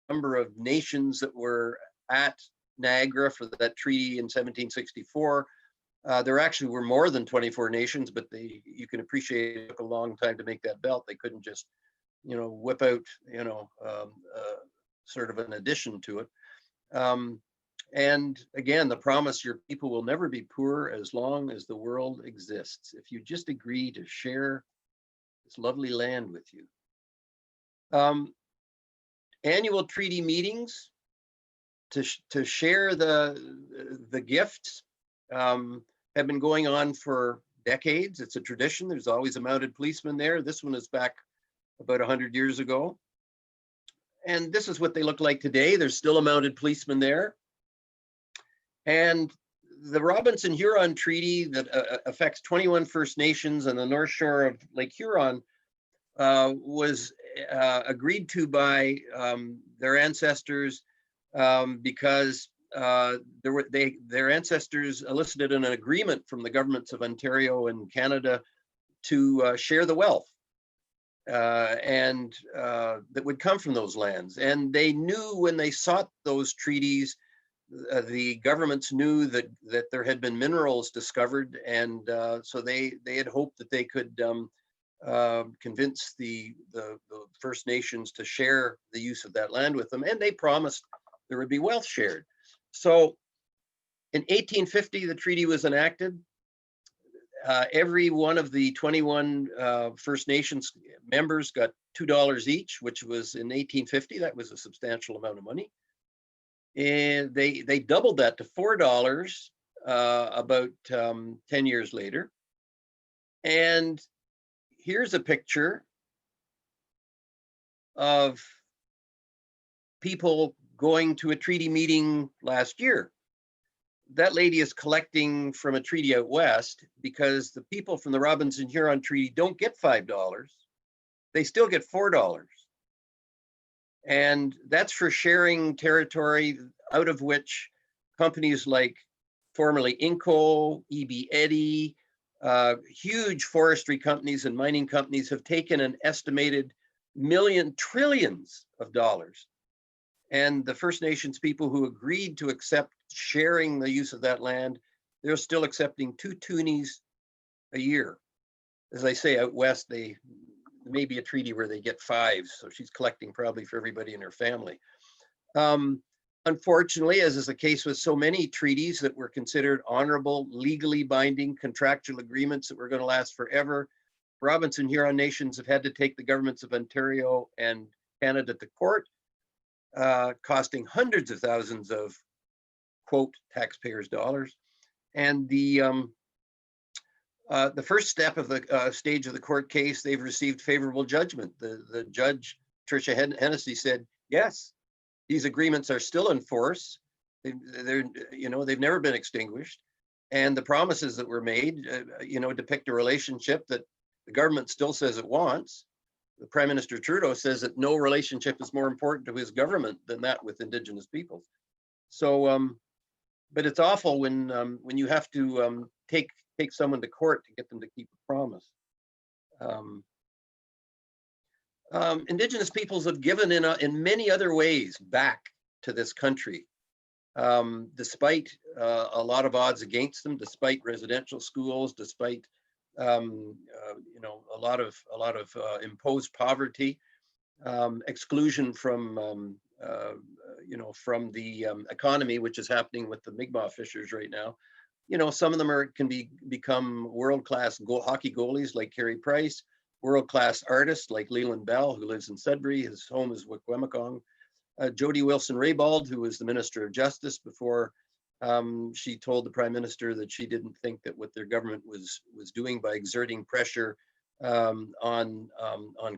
a number of nations that were at Niagara for that treaty in 1764. There actually were more than 24 nations, but you can appreciate it took a long time to make that belt. They couldn't just whip out, sort of an addition to it. And again, the promise, your people will never be poor as long as the world exists. If you just agree to share this lovely land with you. Annual treaty meetings to share the gifts have been going on for decades. It's a tradition. There's always a mounted policeman there. This one is back about 100 years ago. And this is what they look like today. There's still a mounted policeman there. And the Robinson-Huron Treaty that affects 21 First Nations on the North Shore of Lake Huron was agreed to by their ancestors because their ancestors elicited an agreement from the governments of Ontario and Canada to share the wealth and that would come from those lands. And they knew when they sought those treaties, the governments knew that there had been minerals discovered, and so they had hoped that they could convince the First Nations to share the use of that land with them, and they promised there would be wealth shared. So in 1850, the treaty was enacted. Every one of the 21 First Nations members got $2 each, which was in 1850, that was a substantial amount of money. And they doubled that to $4 about 10 years later. And here's a picture of people going to a treaty meeting last year. That lady is collecting from a treaty out west because the people from the Robinson-Huron Treaty don't get $5. They still get $4. And that's for sharing territory out of which companies like formerly Inco, E.B. Eddy, huge forestry companies and mining companies have taken an estimated trillions of dollars. And the First Nations people who agreed to accept sharing the use of that land, they're still accepting 2 toonies a year. As I say, out west, they may be a treaty where they get 5, so she's collecting probably for everybody in her family. Unfortunately, as is the case with so many treaties that were considered honorable, legally binding contractual agreements that were going to last forever, Robinson-Huron nations have had to take the governments of Ontario and Canada to court, costing hundreds of thousands of, quote, taxpayers' dollars. And the first step of the stage of the court case, they've received favorable judgment. The judge, Tricia Hennessy, said, yes, these agreements are still in force. They've never been extinguished. And the promises that were made, depict a relationship that the government still says it wants. The Prime Minister Trudeau says that no relationship is more important to his government than that with Indigenous peoples. So, but it's awful when you have to take someone to court to get them to keep a promise. Indigenous peoples have given in many other ways back to this country, despite a lot of odds against them, despite residential schools, despite a lot of imposed poverty, exclusion from from the economy, which is happening with the Mi'kmaq fishers right now. Some of them can become world-class hockey goalies like Carey Price, world-class artists like Leland Bell, who lives in Sudbury. His home is Wikwemikong. Jody Wilson-Raybould, who was the Minister of Justice before she told the Prime Minister that she didn't think that what their government was doing by exerting pressure on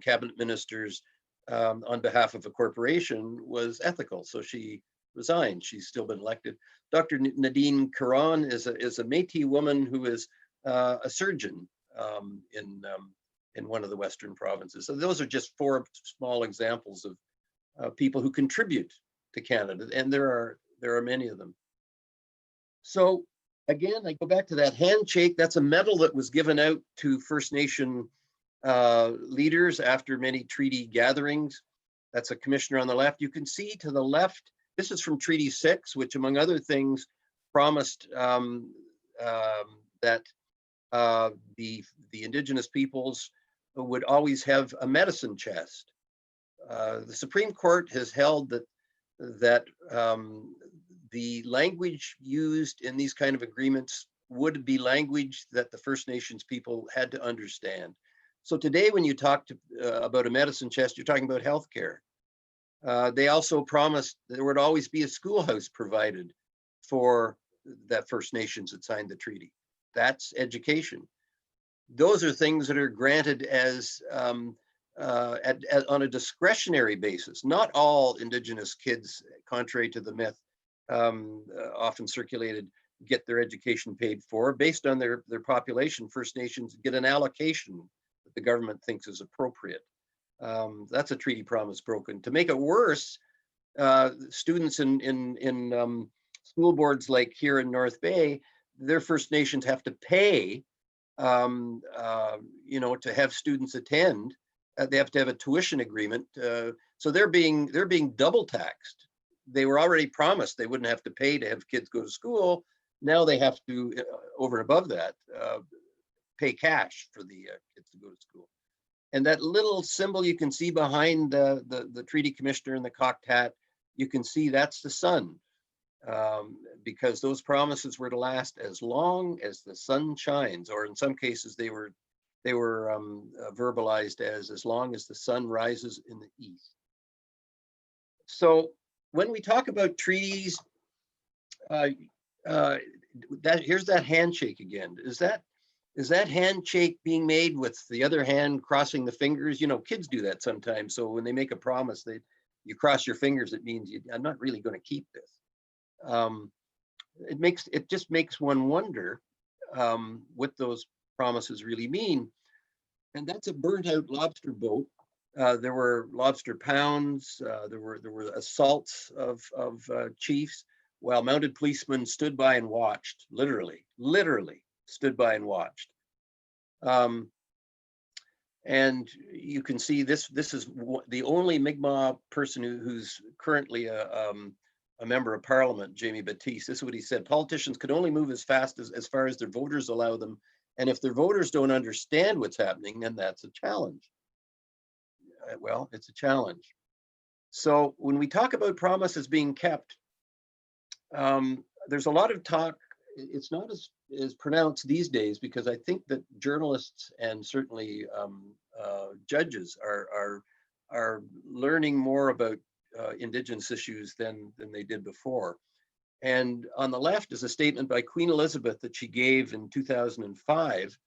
cabinet ministers on behalf of a corporation was ethical. So she resigned. She's still been elected. Dr. Nadine Caron is a Métis woman who is a surgeon in one of the Western provinces. So those are just 4 small examples of people who contribute to Canada, and there are many of them. So again, I go back to that handshake. That's a medal that was given out to First Nation leaders after many treaty gatherings. That's a commissioner on the left. You can see to the left, this is from Treaty 6, which among other things promised that the Indigenous peoples would always have a medicine chest. the Supreme Court has held that the language used in these kind of agreements would be language that the First Nations people had to understand. So today, when you talk about a medicine chest, you're talking about healthcare. They also promised there would always be a schoolhouse provided for that First Nations that signed the treaty. That's education. Those are things that are granted as on a discretionary basis. Not all Indigenous kids, contrary to the myth often circulated, get their education paid for. Based on their population, First Nations get an allocation that the government thinks is appropriate. That's a treaty promise broken. To make it worse, students in school boards like here in North Bay, their First Nations have to pay, to have students attend. They have to have a tuition agreement, so they're being double taxed. They were already promised they wouldn't have to pay to have kids go to school. Now they have to, over and above that, pay cash for the kids to go to school. And that little symbol you can see behind the treaty commissioner in the cocked hat, you can see that's the sun, because those promises were to last as long as the sun shines, or in some cases they were verbalized as long as the sun rises in the east. So when we talk about treaties, here's that handshake again. Is that handshake being made with the other hand crossing the fingers? You know, kids do that sometimes. So when they make a promise, you cross your fingers, it means I'm not really going to keep this. It just makes one wonder what those promises really mean. And that's a burnt out lobster boat. There were lobster pounds. There were assaults of chiefs, while mounted policemen stood by and watched. Literally stood by and watched. And you can see this is the only Mi'kmaq person who's currently a member of parliament, Jamie Batiste. This is what he said: politicians could only move as fast as far as their voters allow them. And if their voters don't understand what's happening, then that's a challenge. Well, it's a challenge. So when we talk about promises being kept, there's a lot of talk. It's not as pronounced these days, because I think that journalists and certainly judges are learning more about Indigenous issues than they did before. And on the left is a statement by Queen Elizabeth that she gave in 2005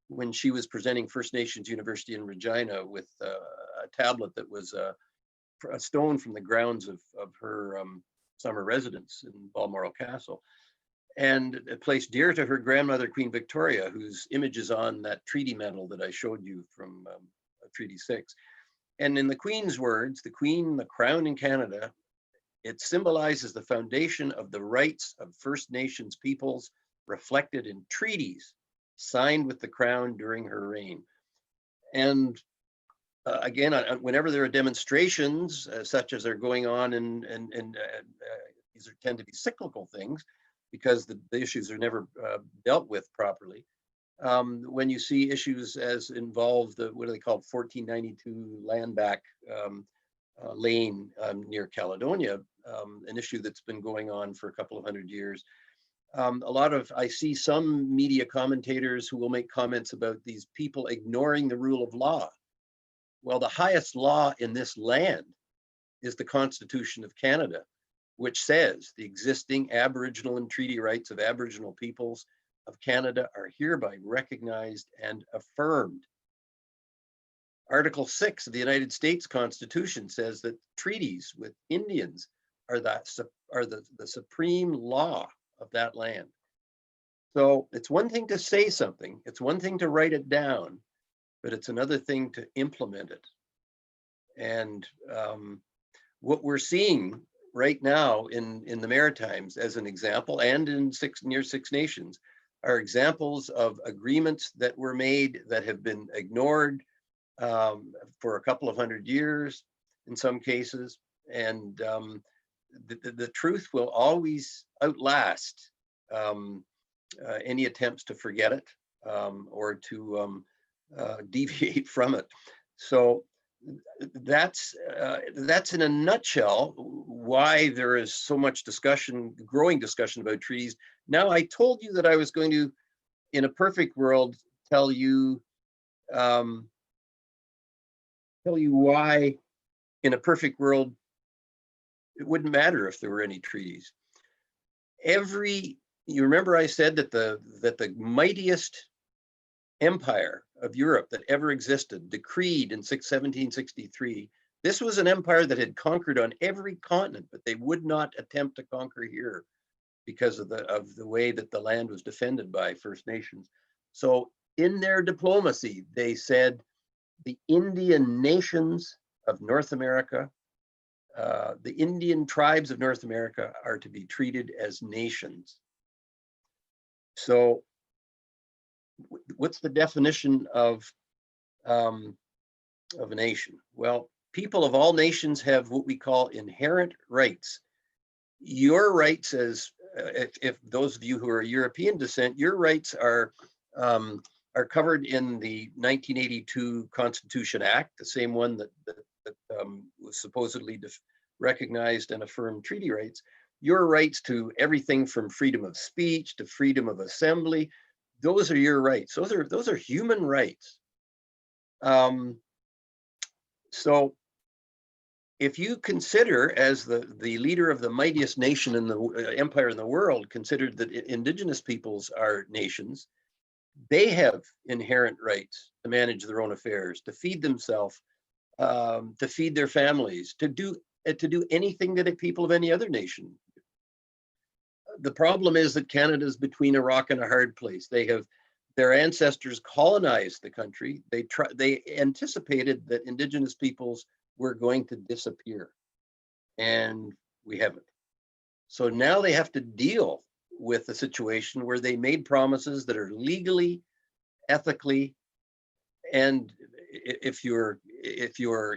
when she was presenting First Nations University in Regina with a tablet that was a stone from the grounds of her summer residence in Balmoral Castle, and a place dear to her grandmother, Queen Victoria, whose image is on that treaty medal that I showed you from Treaty 6. And in the Queen's words, the Queen, the Crown in Canada, it symbolizes the foundation of the rights of First Nations peoples reflected in treaties signed with the Crown during her reign. And again, whenever there are demonstrations such as are going on, and these tend to be cyclical things because the issues are never dealt with properly. When you see issues as involve what are they called, 1492 land back lane near Caledonia, an issue that's been going on for a couple of hundred years. I see some media commentators who will make comments about these people ignoring the rule of law. Well, the highest law in this land is the Constitution of Canada, which says the existing Aboriginal and treaty rights of Aboriginal peoples of Canada are hereby recognized and affirmed. Article 6 of the United States Constitution says that treaties with Indians are the supreme law of that land. So it's one thing to say something, it's one thing to write it down, but it's another thing to implement it. And what we're seeing right now in the Maritimes, as an example, and in near Six Nations, are examples of agreements that were made that have been ignored for a couple of hundred years in some cases. And the truth will always outlast any attempts to forget it or to deviate from it. So that's in a nutshell why there is so much discussion, growing discussion about treaties. Now, I told you that I was going to, in a perfect world, tell you why, in a perfect world, it wouldn't matter if there were any treaties. You remember I said that the mightiest empire of Europe that ever existed decreed in 1763. This was an empire that had conquered on every continent, but they would not attempt to conquer here because of the way that the land was defended by First Nations. So in their diplomacy, they said the Indian nations of North America, the Indian tribes of North America are to be treated as nations. So what's the definition of a nation? Well, people of all nations have what we call inherent rights. Your rights, as if those of you who are European descent, your rights are covered in the 1982 Constitution Act, the same one that was supposedly recognized and affirmed treaty rights. Your rights to everything from freedom of speech to freedom of assembly, those are your rights. Those are human rights. So if you consider, as the leader of the mightiest nation in the empire in the world, considered that Indigenous peoples are nations, they have inherent rights to manage their own affairs, to feed themselves, to feed their families, to do anything that people of any other nation. The problem is that Canada is between a rock and a hard place. Their ancestors colonized the country. They anticipated that Indigenous peoples were going to disappear, and we haven't. So now they have to deal with a situation where they made promises that are legally, ethically, and if you're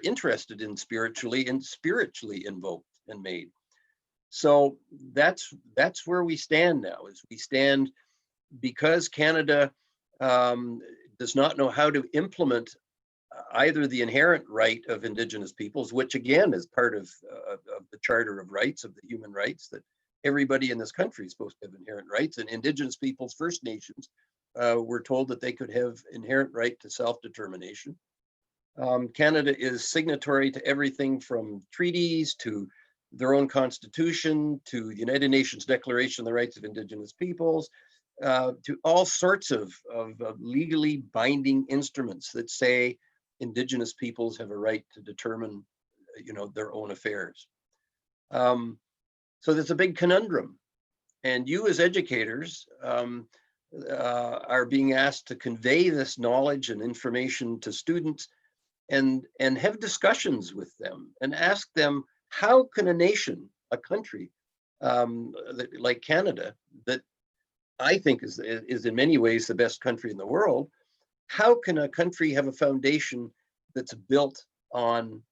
interested in spiritually invoked and made. So that's where we stand now. Is we stand because Canada does not know how to implement either the inherent right of Indigenous peoples, which again is part of the Charter of Rights, of the human rights, that everybody in this country is supposed to have inherent rights, and Indigenous peoples, First Nations, were told that they could have inherent right to self-determination. Canada is signatory to everything from treaties to their own constitution, to the United Nations Declaration on the Rights of Indigenous Peoples, to all sorts of legally binding instruments that say Indigenous peoples have a right to determine, their own affairs. So there's a big conundrum, and you as educators are being asked to convey this knowledge and information to students, and have discussions with them and ask them, how can a nation, a country like Canada, that I think is in many ways the best country in the world, how can a country have a foundation that's built on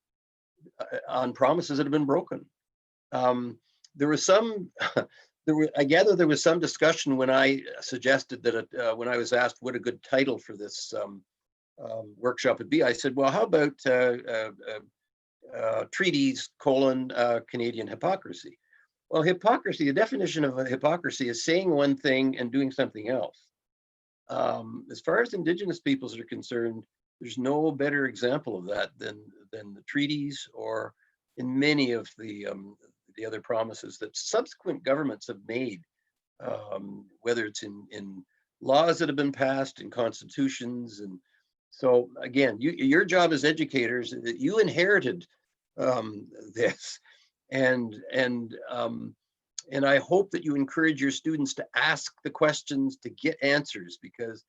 promises that have been broken? I gather there was some discussion when I suggested that when I was asked what a good title for this workshop would be, I said, well, how about Treaties, Canadian hypocrisy? Well, hypocrisy, the definition of a hypocrisy is saying one thing and doing something else. As far as Indigenous peoples are concerned, there's no better example of that than the treaties, or in many of the other promises that subsequent governments have made, whether it's in laws that have been passed, in constitutions. And so again, your job as educators, that you inherited this, and I hope that you encourage your students to ask the questions, to get answers, because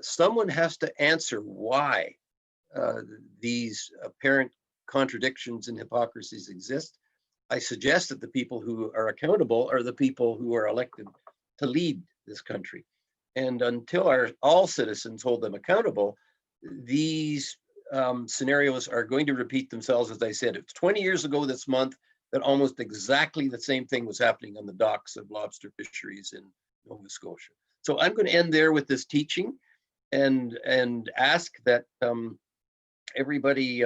someone has to answer why these apparent contradictions and hypocrisies exist. I suggest that the people who are accountable are the people who are elected to lead this country. And until all citizens hold them accountable, these scenarios are going to repeat themselves. As I said, it's 20 years ago this month that almost exactly the same thing was happening on the docks of lobster fisheries in Nova Scotia. So I'm going to end there with this teaching, and ask that everybody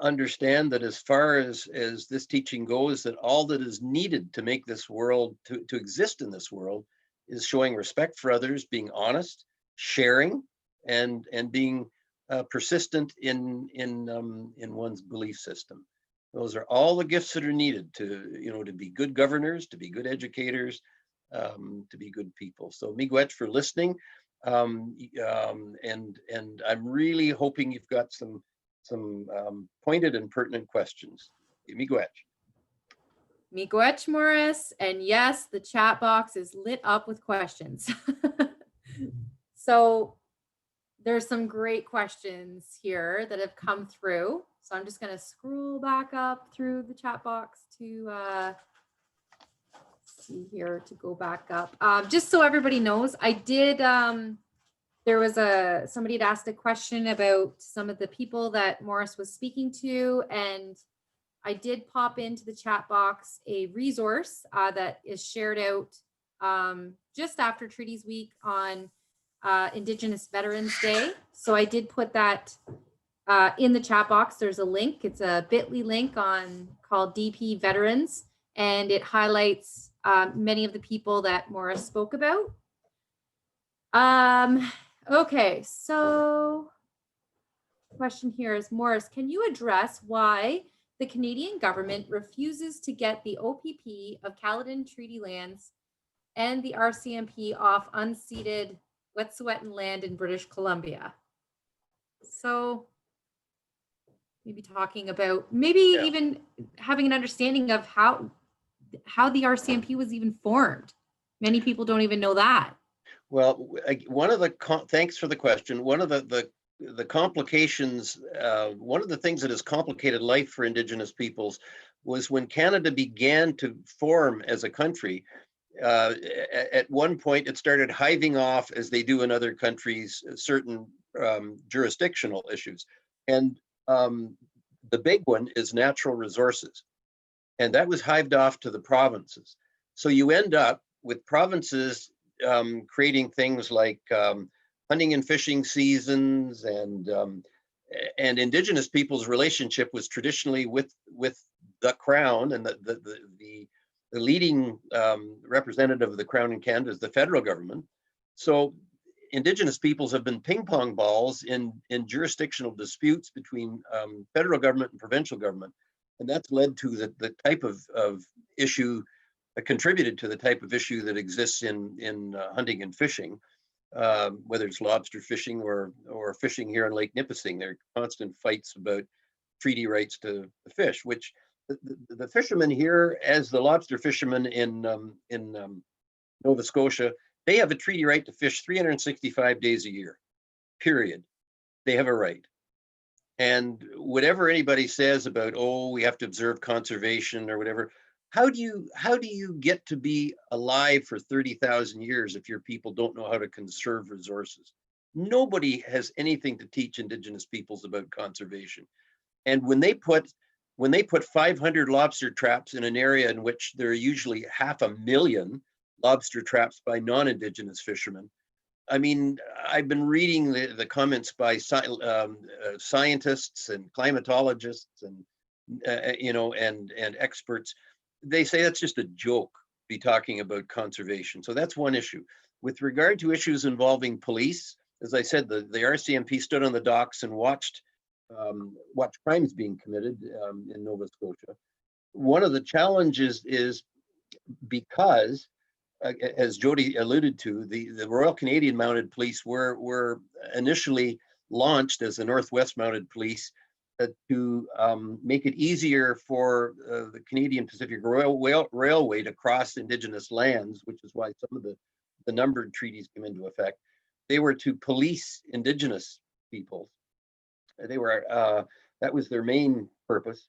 understand that as far as this teaching goes, that all that is needed to make this world, to exist in this world, is showing respect for others, being honest, sharing, and being persistent in one's belief system. Those are all the gifts that are needed to be good governors, to be good educators, to be good people. So miigwech for listening, and I'm really hoping you've got some pointed and pertinent questions. Miigwech. Miigwech, Maurice. And yes, the chat box is lit up with questions. So there's some great questions here that have come through. So I'm just going to scroll back up through the chat box to see here, to go back up. Just so everybody knows, I did, there was somebody had asked a question about some of the people that Maurice was speaking to, and I did pop into the chat box a resource that is shared out just after Treaties Week on Indigenous Veterans Day. So I did put that in the chat box. There's a link. It's a bit.ly link called DP Veterans, and it highlights many of the people that Maurice spoke about. Okay, so question here is, Maurice, can you address why the Canadian government refuses to get the OPP of Caledon Treaty lands and the RCMP off unceded Wet'suwet'en land in British Columbia? So maybe talking about, even having an understanding of how the RCMP was even formed. Many people don't even know that. Well, one of the thanks for the question. One of the complications, one of the things that has complicated life for Indigenous peoples was when Canada began to form as a country. At one point, it started hiving off, as they do in other countries, certain jurisdictional issues. And the big one is natural resources. And that was hived off to the provinces. So you end up with provinces creating things like hunting and fishing seasons, and Indigenous people's relationship was traditionally with the Crown, and the leading representative of the Crown in Canada is the federal government. So Indigenous peoples have been ping pong balls in jurisdictional disputes between federal government and provincial government, and that's led to the type of issue, contributed to the type of issue that exists in hunting and fishing, whether it's lobster fishing or fishing here in Lake Nipissing. There are constant fights about treaty rights to fish, which the fishermen here, as the lobster fishermen in Nova Scotia, they have a treaty right to fish 365 days a year, period. They have a right. And whatever anybody says about, oh, we have to observe conservation or whatever, how do you get to be alive for 30,000 years if your people don't know how to conserve resources? Nobody has anything to teach Indigenous peoples about conservation. And when they put 500 lobster traps in an area in which there are usually 500,000 lobster traps by non-Indigenous fishermen, I mean, I've been reading the comments by scientists and climatologists and and experts. They say that's just a joke, be talking about conservation. So that's one issue. With regard to issues involving police, as I said, the RCMP stood on the docks and watched crimes being committed in Nova Scotia. One of the challenges is because, as Jody alluded to, the Royal Canadian Mounted Police were initially launched as the Northwest Mounted Police to make it easier for the Canadian Pacific Railway to cross Indigenous lands, which is why some of the numbered treaties came into effect. They were to police Indigenous peoples. They were that was their main purpose,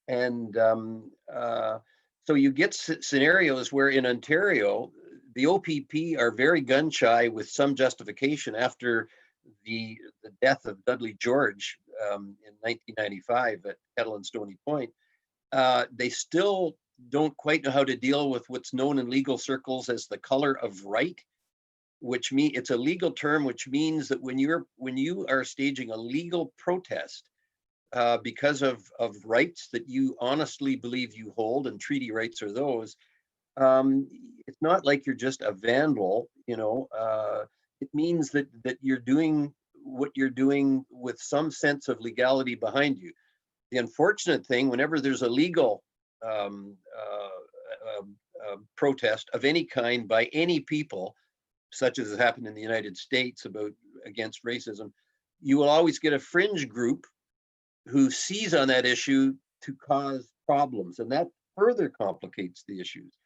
and so you get scenarios where in Ontario, the OPP are very gun shy with some justification after the death of Dudley George in 1995 at Kettle and Stony Point. They still don't quite know how to deal with what's known in legal circles as the color of right. which means it's a legal term, which means that when you are staging a legal protest because of rights that you honestly believe you hold, and treaty rights are those, it's not like you're just a vandal, you know. It means that you're doing what you're doing with some sense of legality behind you. The unfortunate thing, whenever there's a legal protest of any kind by any people, such as has happened in the United States against racism, you will always get a fringe group who seize on that issue to cause problems, and that further complicates the issues.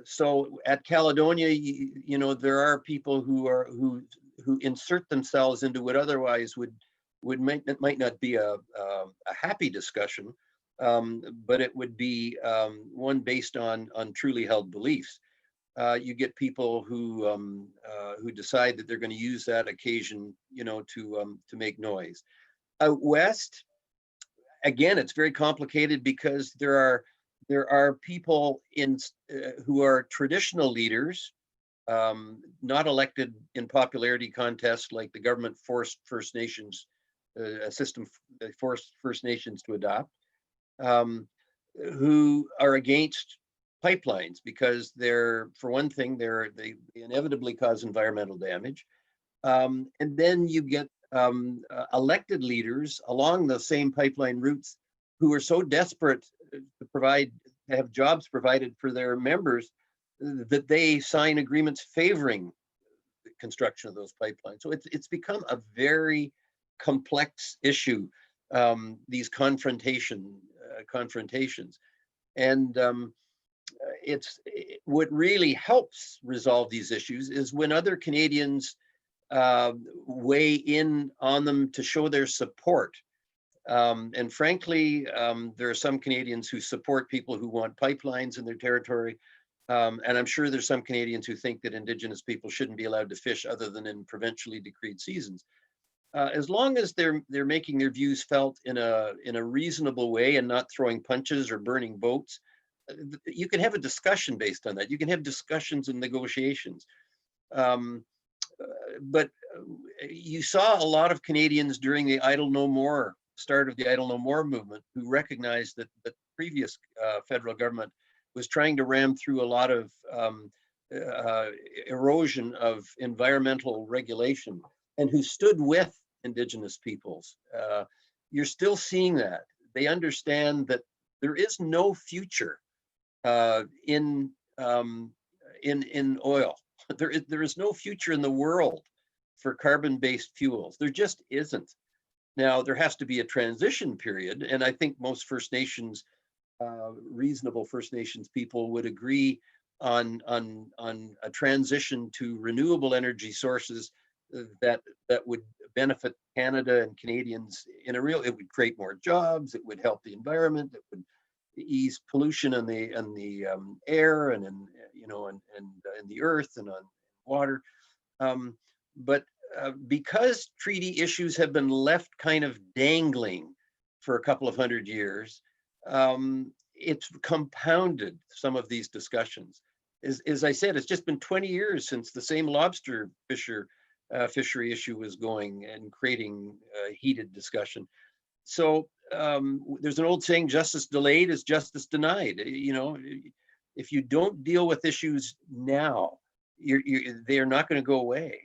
So at Caledonia, you know, there are people who insert themselves into what otherwise might not be a happy discussion, but it would be one based on truly held beliefs. You get people who decide that they're going to use that occasion, you know, to make noise. Out west, again, it's very complicated because there are people who are traditional leaders, not elected in popularity contests like the government forced First Nations, a system forced First Nations to adopt, who are against pipelines because for one thing, they inevitably cause environmental damage. And then you get elected leaders along the same pipeline routes who are so desperate to have jobs provided for their members that they sign agreements favoring the construction of those pipelines. So it's become a very complex issue, these confrontations. And what really helps resolve these issues is when other Canadians weigh in on them to show their support. And frankly, there are some Canadians who support people who want pipelines in their territory. And I'm sure there's some Canadians who think that Indigenous people shouldn't be allowed to fish other than in provincially decreed seasons. As long as they're making their views felt in a reasonable way and not throwing punches or burning boats, you can have a discussion based on that. You can have discussions and negotiations. But you saw a lot of Canadians during the Idle No More, start of the Idle No More movement, who recognized that the previous federal government was trying to ram through a lot of erosion of environmental regulation, and who stood with Indigenous peoples. You're still seeing that. They understand that there is no future in oil. There is no future in the world for carbon-based fuels. There just isn't. Now, there has to be a transition period, and I think most First Nations, reasonable First Nations people would agree on a transition to renewable energy sources that would benefit Canada and Canadians in it would create more jobs, it would help the environment, it would ease pollution in the air and in the earth and on water. But because treaty issues have been left kind of dangling for a couple of hundred years, it's compounded some of these discussions. As I said, it's just been 20 years since the same lobster fishery issue was going and creating heated discussion. So there's an old saying, justice delayed is justice denied. You know, if you don't deal with issues now, they are not going to go away.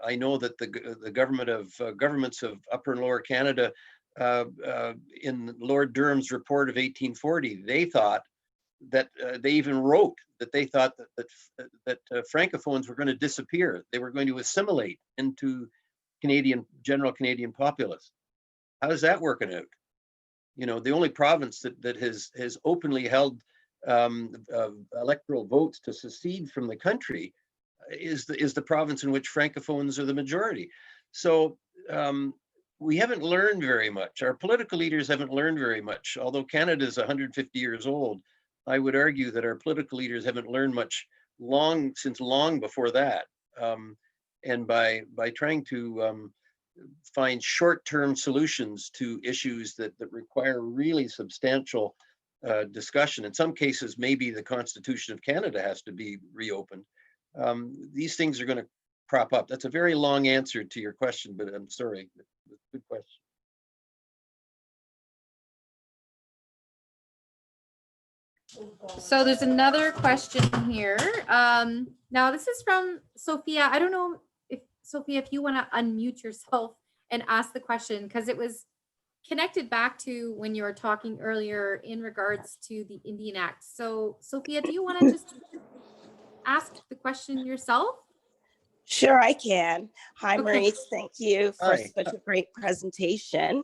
I know that the governments of Upper and Lower Canada, in Lord Durham's report of 1840, they thought that they even wrote that they thought that Francophones were going to disappear. They were going to assimilate into general Canadian populace. How is that working out? You know, the only province that has openly held electoral votes to secede from the country is the province in which Francophones are the majority. So we haven't learned very much. Our political leaders haven't learned very much. Although Canada is 150 years old, I would argue that our political leaders haven't learned much since long before that. And by trying to find short-term solutions to issues that require really substantial discussion. In some cases, maybe the Constitution of Canada has to be reopened. These things are going to crop up. That's a very long answer to your question, but I'm sorry. Good question. So there's another question here. Now this is from Sophia. I don't know if Sophia, if you want to unmute yourself and ask the question, because it was connected back to when you were talking earlier in regards to the Indian Act. So Sophia, do you want to just ask the question yourself? Sure, I can. Hi, Okay. Maurice. Thank you for Hi. such a great presentation.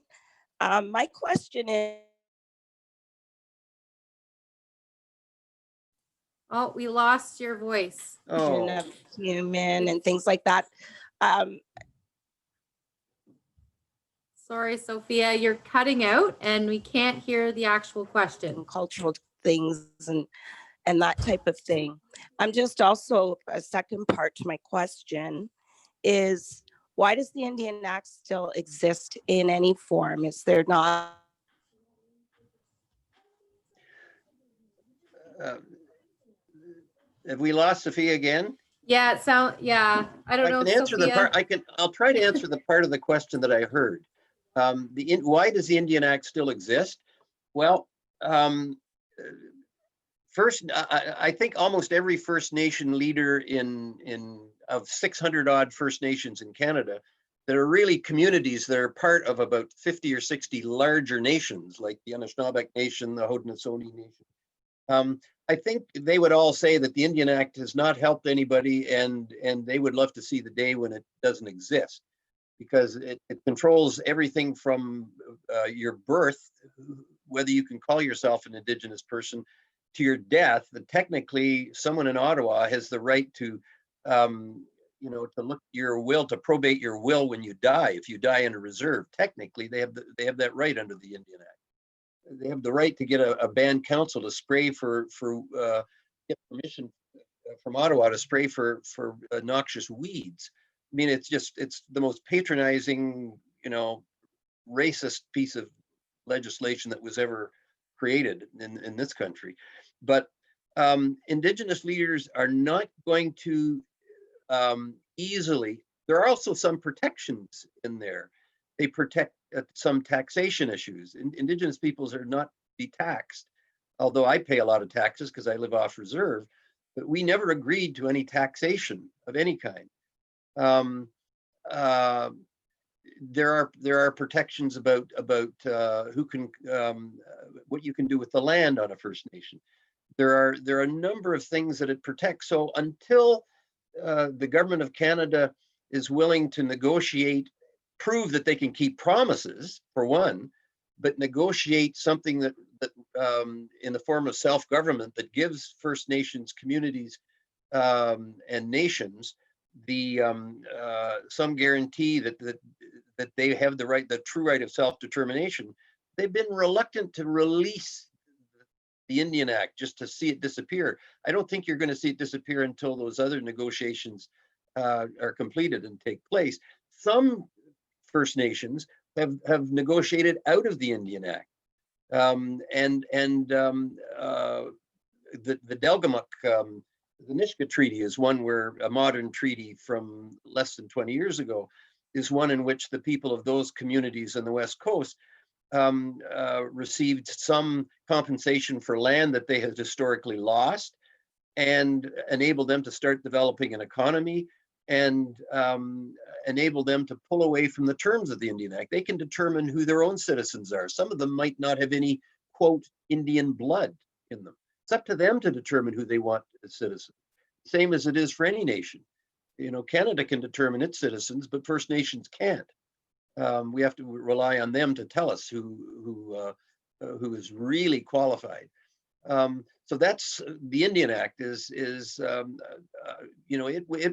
My question is, Oh, we lost your voice. Oh, of human and things like that. Sorry, Sophia, you're cutting out and we can't hear the actual question. And cultural things and that type of thing. I'm just also, a second part to my question is, why does the Indian Act still exist in any form? Is there not? have we lost Sophia again? Yeah, it sound, yeah, I don't know. I can answer the Sophia. part. I'll try to answer the part of the question that I heard. Why does the Indian Act still exist? Well, first, I think almost every First Nation leader of 600 odd First Nations in Canada that are really communities that are part of about 50 or 60 larger nations, like the Anishinaabe Nation, the Haudenosaunee Nation. I think they would all say that the Indian Act has not helped anybody, and they would love to see the day when it doesn't exist, because it controls everything from your birth, whether you can call yourself an Indigenous person, to your death. And technically, someone in Ottawa has the right to, to look at your will, to probate your will when you die. If you die in a reserve, technically they have that right under the Indian Act. They have the right to get a band council to spray get permission from Ottawa to spray for noxious weeds. I mean, it's the most patronizing, racist piece of legislation that was ever created in this country. But Indigenous leaders are not going to easily. There are also some protections in there. They protect some taxation issues. Indigenous peoples are not be taxed, although I pay a lot of taxes because I live off reserve, but we never agreed to any taxation of any kind. There are protections about who can what you can do with the land on a First Nation. There are a number of things that it protects. So until the government of Canada is willing to negotiate, prove that they can keep promises, for one, but negotiate something that in the form of self-government that gives First Nations communities and nations the some guarantee that they have the true right of self-determination. They've been reluctant to release the Indian Act just to see it disappear. I don't think you're going to see it disappear until those other negotiations are completed and take place. Some First Nations have negotiated out of the Indian Act, the Delgamuuk, the Nisga'a Treaty is one where a modern treaty from less than 20 years ago is one in which the people of those communities on the West Coast received some compensation for land that they had historically lost, and enabled them to start developing an economy, and enable them to pull away from the terms of the Indian Act. They can determine who their own citizens are. Some of them might not have any, quote, Indian blood in them. It's up to them to determine who they want as citizens. Same as it is for any nation. Canada can determine its citizens, but First Nations can't. We have to rely on them to tell us who is really qualified. So that's the Indian Act it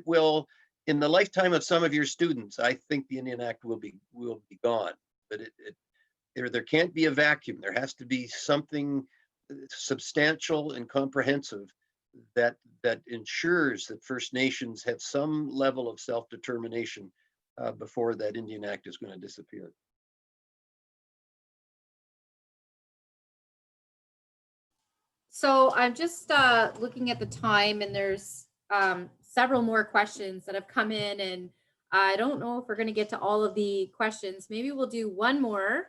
will, in the lifetime of some of your students, I think the Indian Act will be gone. But there can't be a vacuum. There has to be something substantial and comprehensive that ensures that First Nations have some level of self-determination before that Indian Act is going to disappear. So I'm just looking at the time, and there's several more questions that have come in, and I don't know if we're going to get to all of the questions. Maybe we'll do one more,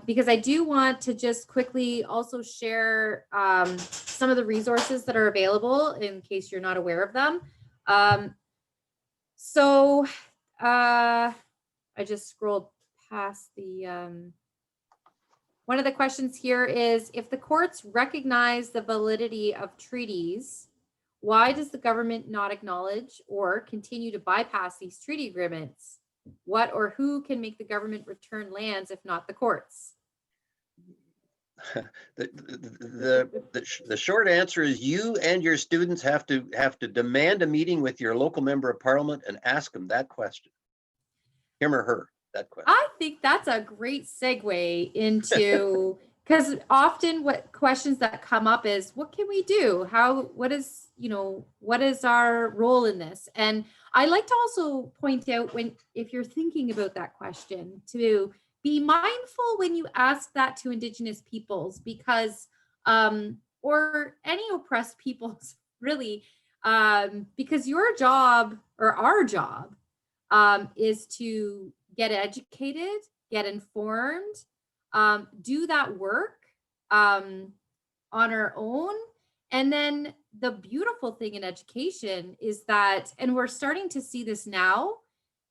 because I do want to just quickly also share some of the resources that are available in case you're not aware of them. I just scrolled past the one of the questions here is, if the courts recognize the validity of treaties, why does the government not acknowledge or continue to bypass these treaty agreements? What or who can make the government return lands if not the courts? The short answer is you and your students have to demand a meeting with your local member of parliament and ask them that question. Him or her, that question. I think that's a great segue into, because often what questions that come up is, what can we do? What is our role in this? And I like to also point out, if you're thinking about that question, to be mindful when you ask that to Indigenous peoples, because, or any oppressed peoples really, because your job or our job is to get educated, get informed, do that work on our own. And then the beautiful thing in education is that, and we're starting to see this now,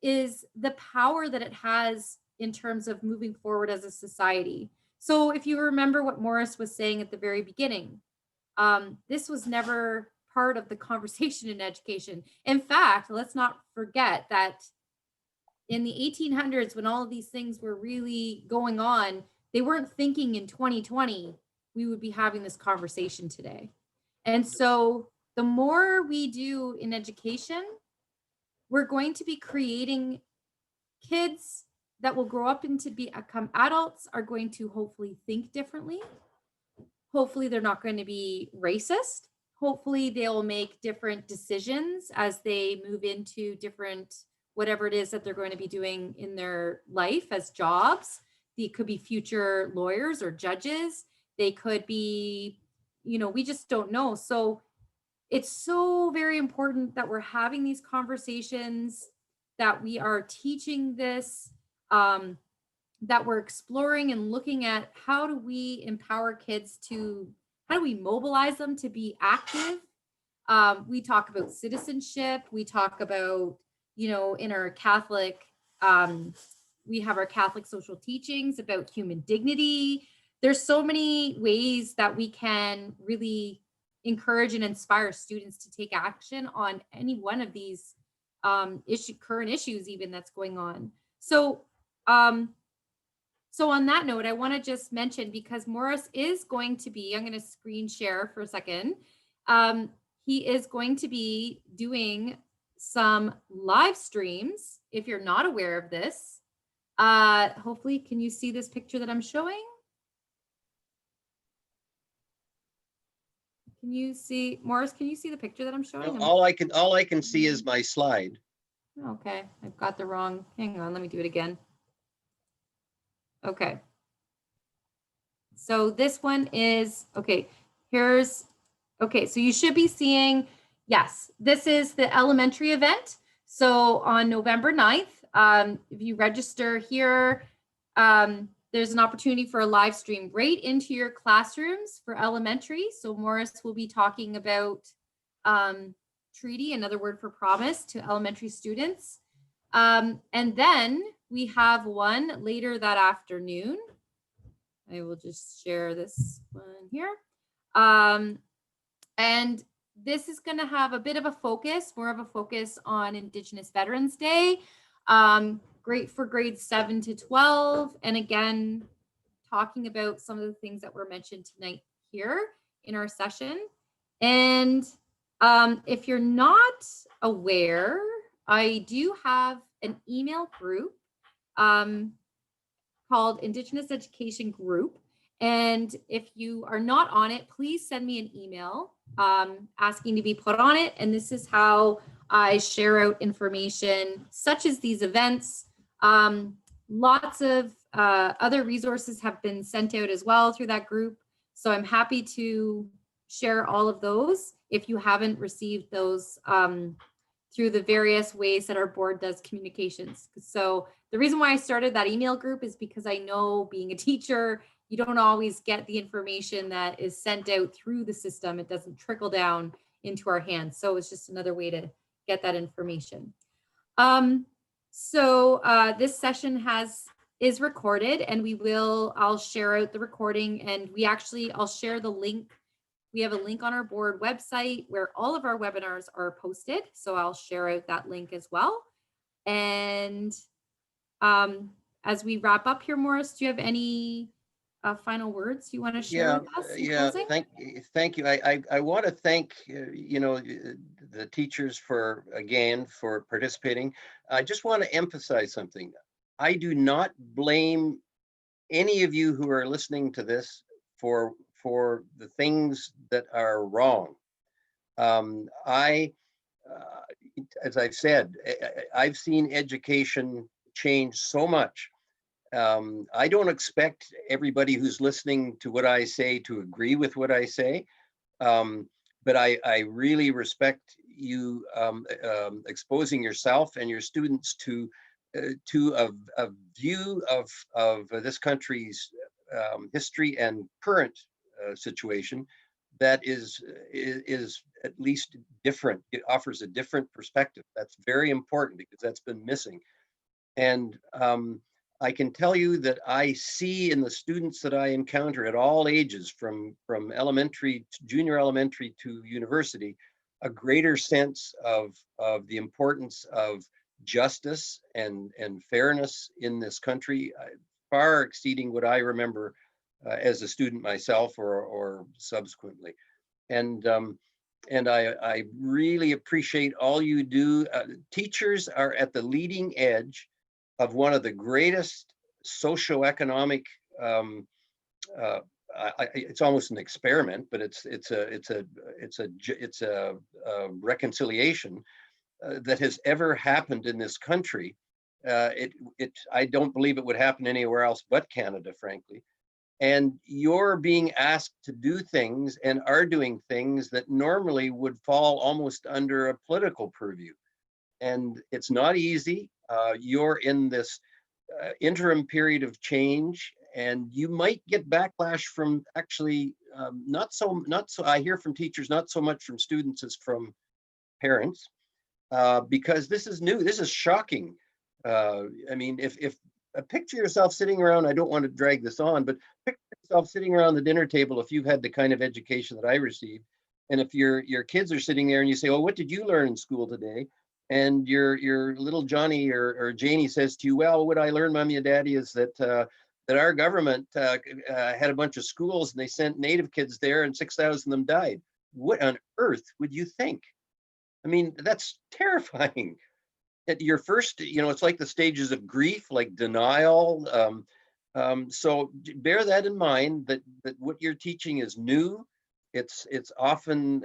is the power that it has in terms of moving forward as a society. So if you remember what Maurice was saying at the very beginning, this was never part of the conversation in education. In fact, let's not forget that in the 1800s, when all of these things were really going on, they weren't thinking in 2020 we would be having this conversation today. And so the more we do in education, we're going to be creating kids that will grow up into become adults, are going to hopefully think differently. Hopefully they're not going to be racist. Hopefully they'll make different decisions as they move into different, whatever it is that they're going to be doing in their life as jobs. They could be future lawyers or judges. They could be, we just don't know. So it's so very important that we're having these conversations, that we are teaching this, that we're exploring and looking at how do we empower kids how do we mobilize them to be active? We talk about citizenship. We talk about, in our Catholic, we have our Catholic social teachings about human dignity. There's so many ways that we can really encourage and inspire students to take action on any one of these current issues even that's going on. So on that note, I want to just mention, because Maurice is going to be, I'm going to screen share for a second. He is going to be doing some live streams. If you're not aware of this, hopefully, can you see this picture that I'm showing? Can you see, Maurice, can you see the picture that I'm showing? All I can see is my slide. Okay, I've got the wrong, hang on, let me do it again. Okay. So this one is, okay, so you should be seeing, yes, this is the elementary event. So on November 9th, if you register here, there's an opportunity for a live stream right into your classrooms for elementary. So Maurice will be talking about treaty, another word for promise, to elementary students. And then we have one later that afternoon. I will just share this one here. And this is going to have a bit of a focus, more of a focus on Indigenous Veterans Day. Great for grades 7 to 12. And again, talking about some of the things that were mentioned tonight here in our session. And if you're not aware, I do have an email group called Indigenous Education Group. And if you are not on it, please send me an email asking to be put on it. And this is how I share out information such as these events. Lots of other resources have been sent out as well through that group. So I'm happy to share all of those if you haven't received those through the various ways that our board does communications. So the reason why I started that email group is because I know, being a teacher, you don't always get the information that is sent out through the system. It doesn't trickle down into our hands. So it's just another way to get that information. This session is recorded, and I'll share out the recording, and I'll share the link. We have a link on our board website where all of our webinars are posted. So I'll share out that link as well. And as we wrap up here, Maurice, do you have any final words you want to share with us in closing? Thank you. I want to thank the teachers for participating. I just want to emphasize something. I do not blame any of you who are listening to this for the things that are wrong. As I've said, I've seen education change so much. I don't expect everybody who's listening to what I say to agree with what I say, but I really respect you exposing yourself and your students to a view of this country's history and current situation that is at least different. It offers a different perspective. That's very important because that's been missing. And I can tell you that I see in the students that I encounter at all ages, from elementary, junior elementary to university, a greater sense of the importance of justice and fairness in this country, far exceeding what I remember as a student myself or subsequently. And I really appreciate all you do. Teachers are at the leading edge of one of the greatest socioeconomic, it's almost an experiment, but it's a reconciliation that has ever happened in this country. I don't believe it would happen anywhere else but Canada, frankly. And you're being asked to do things and are doing things that normally would fall almost under a political purview. And it's not easy. You're in this interim period of change, and you might get backlash from actually not so I hear from teachers, not so much from students as from parents, because this is new. This is shocking. I mean, if picture yourself sitting around, I don't want to drag this on, but picture yourself sitting around the dinner table if you've had the kind of education that I received. And if your kids are sitting there and you say, "Oh, what did you learn in school today?" And your little Johnny or Janie says to you, "Well, what I learned, Mommy and Daddy, is that our government had a bunch of schools and they sent Native kids there and 6,000 of them died." What on earth would you think? I mean, that's terrifying. At your first, it's like the stages of grief, like denial. So bear that in mind, that what you're teaching is new. It's often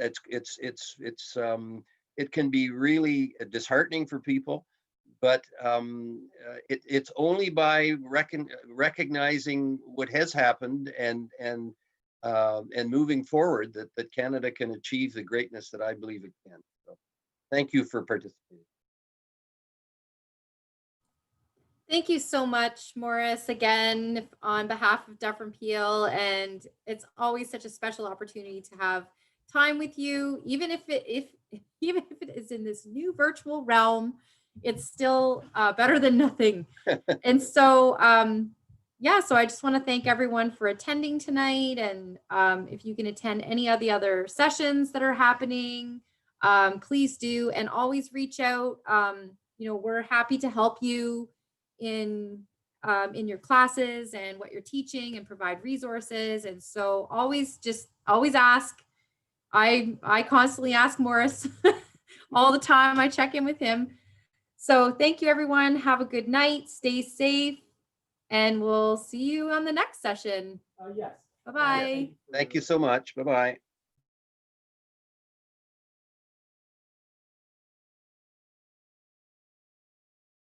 it can be really disheartening for people, but it's only by recognizing what has happened and moving forward that Canada can achieve the greatness that I believe it can. So, thank you for participating. Thank you so much, Maurice, again, on behalf of Dufferin Peel. And it's always such a special opportunity to have time with you, even if it is in this new virtual realm. It's still better than nothing. And so, so I just want to thank everyone for attending tonight. And if you can attend any of the other sessions that are happening, please do, and always reach out. We're happy to help you in your classes and what you're teaching and provide resources. And so always ask. I constantly ask Maurice all the time. I check in with him. So thank you, everyone. Have a good night. Stay safe. And we'll see you on the next session. Yes. Bye-bye. Thank you so much. Bye-bye.